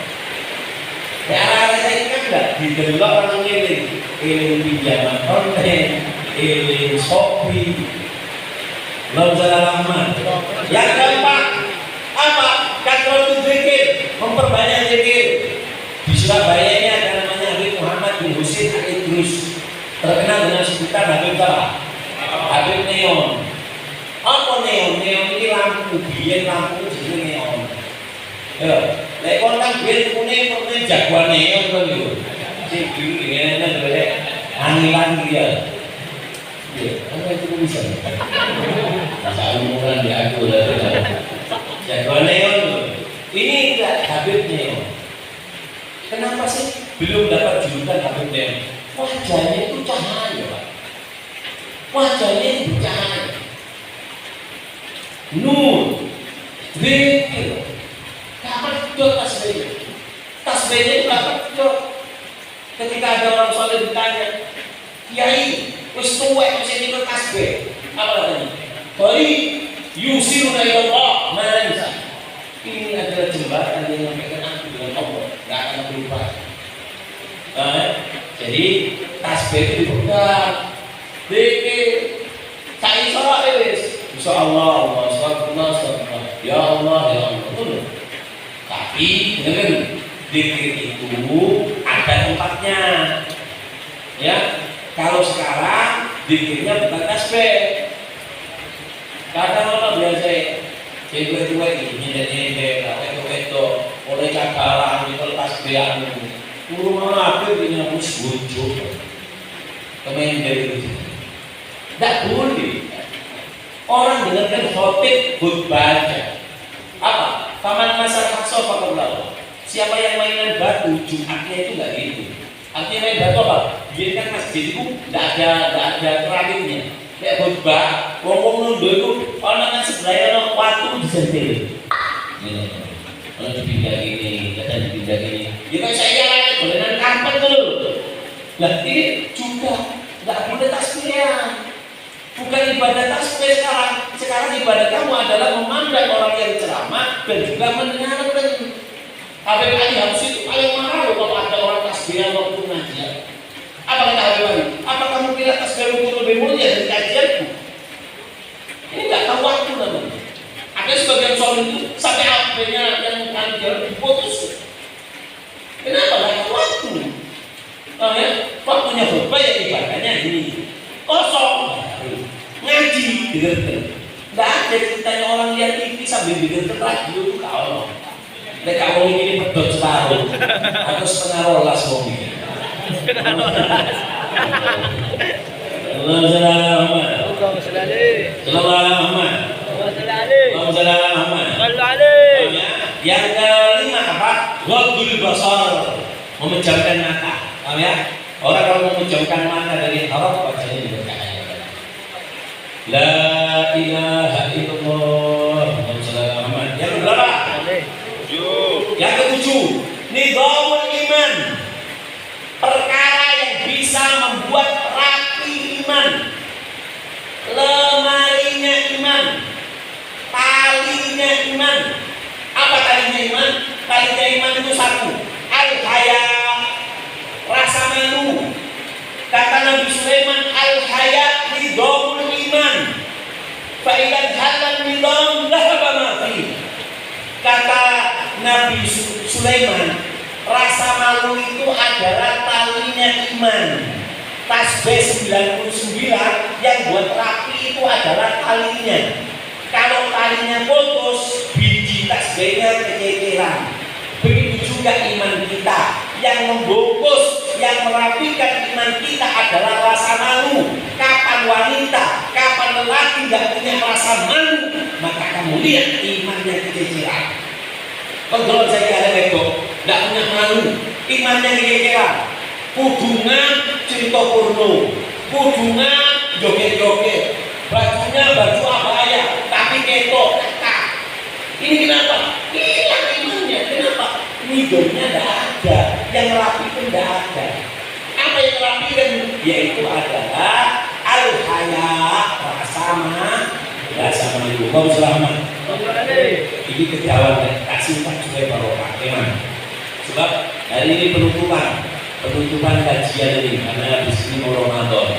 Ya arah-arah saya kan enggak didelok orang ini pinjaman online, ini Shopee, belum lama. Yang keempat, apa? Kasratul zikir, memperbanyak zikir. Di Surabaya ini ada namanya Habib Muhammad bin Husain Al-Idrus, terkenal dengan sebutan Habib apa? Habib Neon. Apa neon? Neon ini lampu, biar lampu jadi neon. Ya, lek kontak biar kuning jagoan neon kan gitu. Si biru ini ada boleh angilan dia. Ya, apa itu bisa? Masa umuran di aku lah. Jagoan neon. Ini tidak Habib Neon. Kenapa sih belum dapat julukan Habib Neon? Wajahnya itu cahaya, Pak. Wajahnya itu cahaya. Nur, zikir. Kapan itu tasbihnya? Tasbihnya itu kapan itu? Ketika ada orang soleh ditanya, Kiai, wis tuwek masih nyebut tasbih. Apa katanya? Bari yusiruna ila Allah, mana bisa? Ini adalah jembatan yang menyampaikan aku dengan Allah, nggak akan berubah. Jadi tasbih itu dipegang, zikir, cari sholat wis. Insya Allah, astagfirullah, ya Allah, ya Allah. Tapi dengerin, zikir itu ada tempatnya. Ya, kalau sekarang zikirnya bukan tasbih. Kadang orang biasa cewek-cewek ini nyender-nyender, itu oleh cakaran, itu tasbihan. Kurang apa punya musbujuk, kemudian dari itu. Tidak boleh. Orang dengarkan khotib baca apa? Faman masal hakso fakullah. Siapa yang mainan batu Jumatnya itu nggak gitu. Artinya main batu apa? Biar kan masjid itu nggak ada keramiknya. Kayak khutbah, ngomong nundo itu orang kan sebenarnya waktu disentil. Kalau dipindah ini, kata dipindah ini. Ya kan saya boleh karpet dulu. Lah ini juga nggak boleh tasbih. Bukan ibadah tasbih sekarang. Sekarang ibadah kamu adalah memandang orang yang ceramah dan juga mendengarkan. Habib Ali Hamsi itu paling marah loh kalau ada orang tasbih waktu ngajian. Apa kata Habib Ali? Apa kamu kira tasbih itu lebih mulia dari kajianku? Ini nggak tahu waktu namanya. Ada sebagian soal itu sampai HP-nya yang kajian diputus. Kenapa nggak tahu waktu? Waktunya khutbah ya ibadahnya ini kosong. Ngaji, dengarkan. Nggak ada ceritanya orang lihat TV sambil dengarkan radio itu kalau. Nek kamu ini pedot separuh atau setengah rolas mau ini. Yang kelima apa? Ghadul basar, memejamkan mata. Paham ya? Orang kalau memejamkan mata dari haram wajahnya juga cahaya. La ilaha illallah. Yang berapa? Yang ketujuh, nizamul iman. Perkara yang bisa membuat rapi iman. Lemarinya iman. Talinya iman. Apa talinya iman? Talinya iman itu satu, al-haya, rasa malu. Kata Nabi Sulaiman, al-haya nizamul iman. Fa'idan halal nizam lahaba ma fi. Kata Nabi Sulaiman, rasa malu itu adalah talinya iman. tasbih 99 yang buat rapi itu adalah talinya. Kalau talinya putus, biji tasbihnya kececeran. Begitu juga iman kita. Yang membungkus, yang merapikan iman kita adalah rasa malu. Kapan wanita, kapan lelaki nggak punya rasa malu, maka kamu lihat imannya kececeran. Kalau saya ada wedok, nggak punya malu, imannya kececeran. Kudungan cerita porno, kudungan joget-joget, bajunya baju abaya, tapi ketok, kakak. Ini kenapa? Hilang imannya. Kenapa? Ridhonya tidak ada, yang rapi pun tidak ada. Apa yang rapi kan? Yaitu adalah al-haya, rasa malu. Kau selamat. Ini kejauhan dan kasih tak juga barokah. Memang. Sebab hari ini penutupan kajian ini karena habis ini mau Ramadan.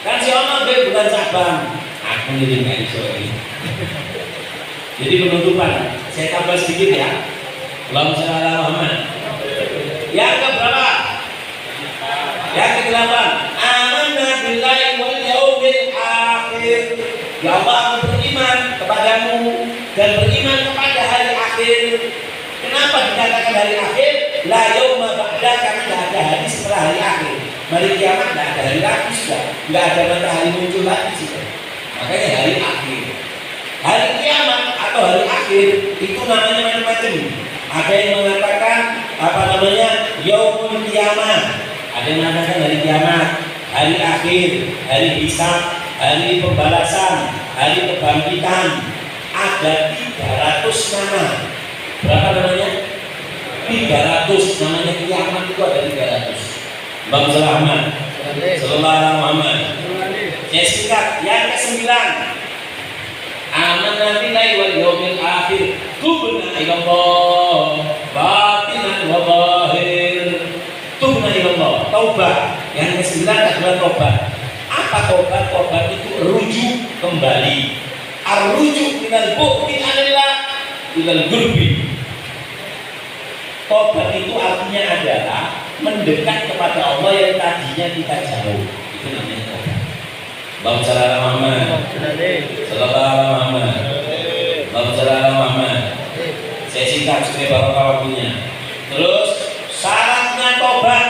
Kan si Omar bulan Saban, aku ini nggak iso ini. Jadi penutupan, saya tambah sedikit ya. Allahumma shalli ala Muhammad. Yang keberapa? Yang ke-8. Amanna billahi wal yaumil akhir. Ya Allah, aku beriman kepadamu dan beriman kepada hari akhir. Kenapa dikatakan hari akhir? La yauma ba'da, karena tidak ada hari setelah hari akhir. Hari kiamat tidak ada hari lagi sudah, tidak ada matahari muncul lagi sudah. Makanya hari akhir. Hari kiamat atau hari akhir itu namanya macam-macam. Ada yang mengatakan yaumul kiamat. Ada yang mengatakan hari kiamat, hari akhir, hari hisab, hari pembalasan, hari kebangkitan. Ada 300 nama. Berapa namanya? 300 namanya kiamat itu ada 300. Bang Rahman, Sallallahu Alaihi Muhammad. Saya singkat yang ke-9. Amanna billahi wal yaumil akhir. Tubna ila Allah batinan wa zahir. Tubna ila Allah, taubah. Yang ke-9 adalah tobat. Apa tobat? Tobat itu rujuk kembali. Ar-rujuk minal bu'di adalah ilal gurbi. Tobat itu artinya adalah mendekat kepada Allah yang tadinya kita jauh. Itu namanya tobat. Allahumma shalli ala Muhammad. Sallallahu alaihi Muhammad. Allahumma shalli ala Muhammad. Saya singkat supaya barokah waktunya. Terus syaratnya tobat.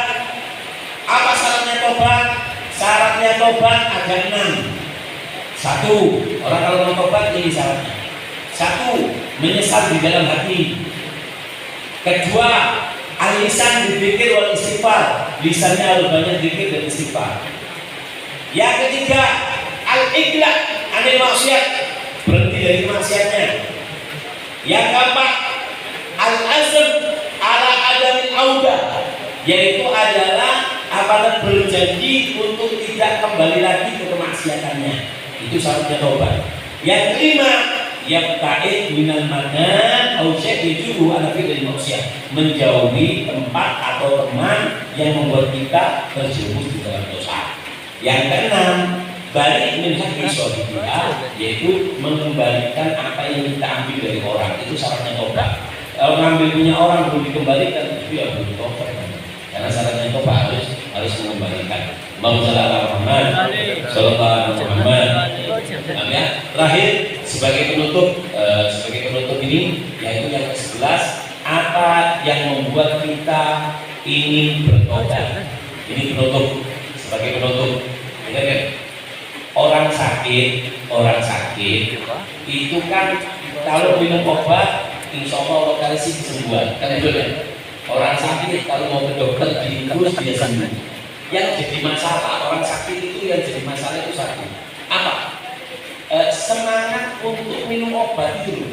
Apa syaratnya tobat? Syaratnya tobat ada 6. 1, orang kalau mau tobat ini syaratnya. 1, menyesal di dalam hati. Kedua, al-lisan berzikir wal istighfar. Lisannya harus banyak zikir dan istighfar. Yang ketiga, al-iqla' anil maksiat, berhenti dari maksiatnya. Yang keempat, al-azm ala adamil audah, yaitu adalah apabila berjanji untuk tidak kembali lagi ke kemaksiatannya. Itu syaratnya tobat. Yang kelima, yabta'id minal makan au syai'u ala fi'il maksiat, menjauhi tempat atau teman yang membuat kita terjerumus di dalam dosa. Yang keenam, balik min haqqi shahidillah, yaitu mengembalikan apa yang kita ambil dari orang. Itu syaratnya tobat. Kalau ngambil punya orang belum dikembalikan, itu ya belum tobat. Karena syaratnya tobat harus mengembalikan. Allahumma shalli ala Muhammad. Sallallahu alaihi Muhammad. Ya, terakhir sebagai penutup ini yaitu yang ke-11, apa yang membuat kita ingin bertobat. Ini penutup, sebagai penutup. Orang sakit itu kan kalau minum obat insya Allah lokasi kesembuhan kan betul ya. Orang sakit kalau mau ke dokter diinfus dia sembuh. Yang jadi masalah orang sakit itu, yang jadi masalah itu satu, apa? Semangat untuk minum obat itu.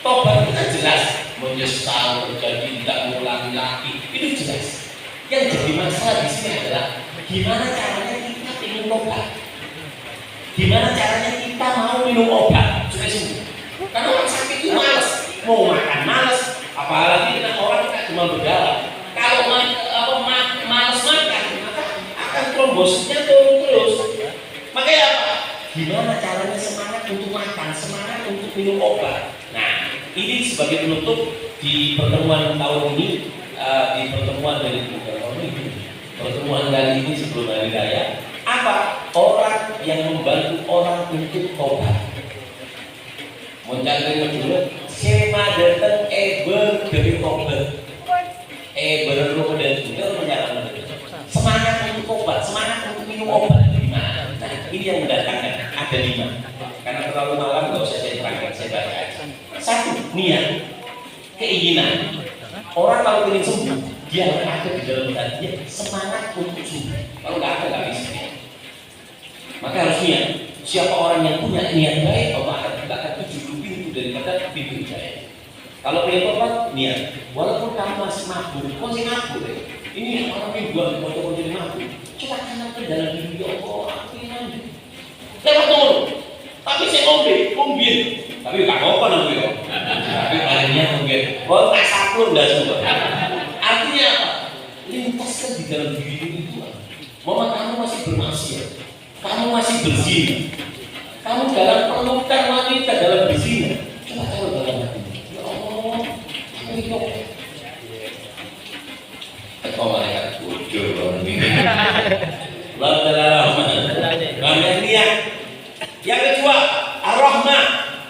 Tobat itu kan jelas, menyesal terjadi tidak mengulangi lagi, itu jelas. Yang jadi masalah di sini adalah gimana caranya kita minum obat, gimana caranya kita mau minum obat supaya sembuh. Karena orang sakit itu malas, mau makan malas, apalagi orang kan cuma berdarah. Kalau malas makan, maka akan trombositnya turun terus. Makanya apa? Gimana caranya semangat untuk makan, semangat untuk minum obat. Nah, ini sebagai penutup di pertemuan tahun ini, di pertemuan dari pertemuan kali ini sebelum hari raya apa? Orang yang membantu orang untuk tobat. Mau cari dulu, sema datang dari tobat. Baru dan juga menyatakan semangat untuk tobat, semangat untuk minum obat gimana? Nah, ini yang mendatangkan ada 5. Karena terlalu malam nggak usah saya terangkan, saya baca aja. 1, niat, keinginan. Orang kalau ingin sembuh, dia ada di dalam hatinya semangat untuk sembuh. Kalau nggak ada nggak bisa. Maka harus niat. Siapa orang yang punya niat baik, Allah akan bukakan 7 pintu daripada pintu hidayah. Kalau pengen tobat, niat. Walaupun kamu masih mabuk, masih mabuk ya. Ini orang yang buat foto jadi mabuk. Coba tanamkan dalam diri ya Allah, aku ingin. Lewat dulu. Tapi saya ngombe. Tapi gak apa-apa nanti ya. Tapi palingnya ngombe. Kalau tak sakluk dah semua. Artinya apa? Lintaskan di dalam diri itu. Mama kamu masih bermaksiat. Kamu masih berzina. Kamu dalam pelukan wanita dalam berzina. Coba taruh dalam hati. Kau malaikat kujur orang ini. Yang kedua, ar-rahmah.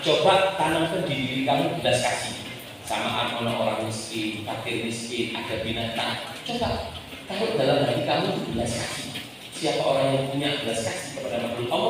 Coba tanamkan di diri kamu belas kasih. Sama orang miskin, fakir miskin, ada binatang. Coba taruh dalam hati kamu belas kasih. Siapa orang yang punya belas kasih kepada makhluk Allah?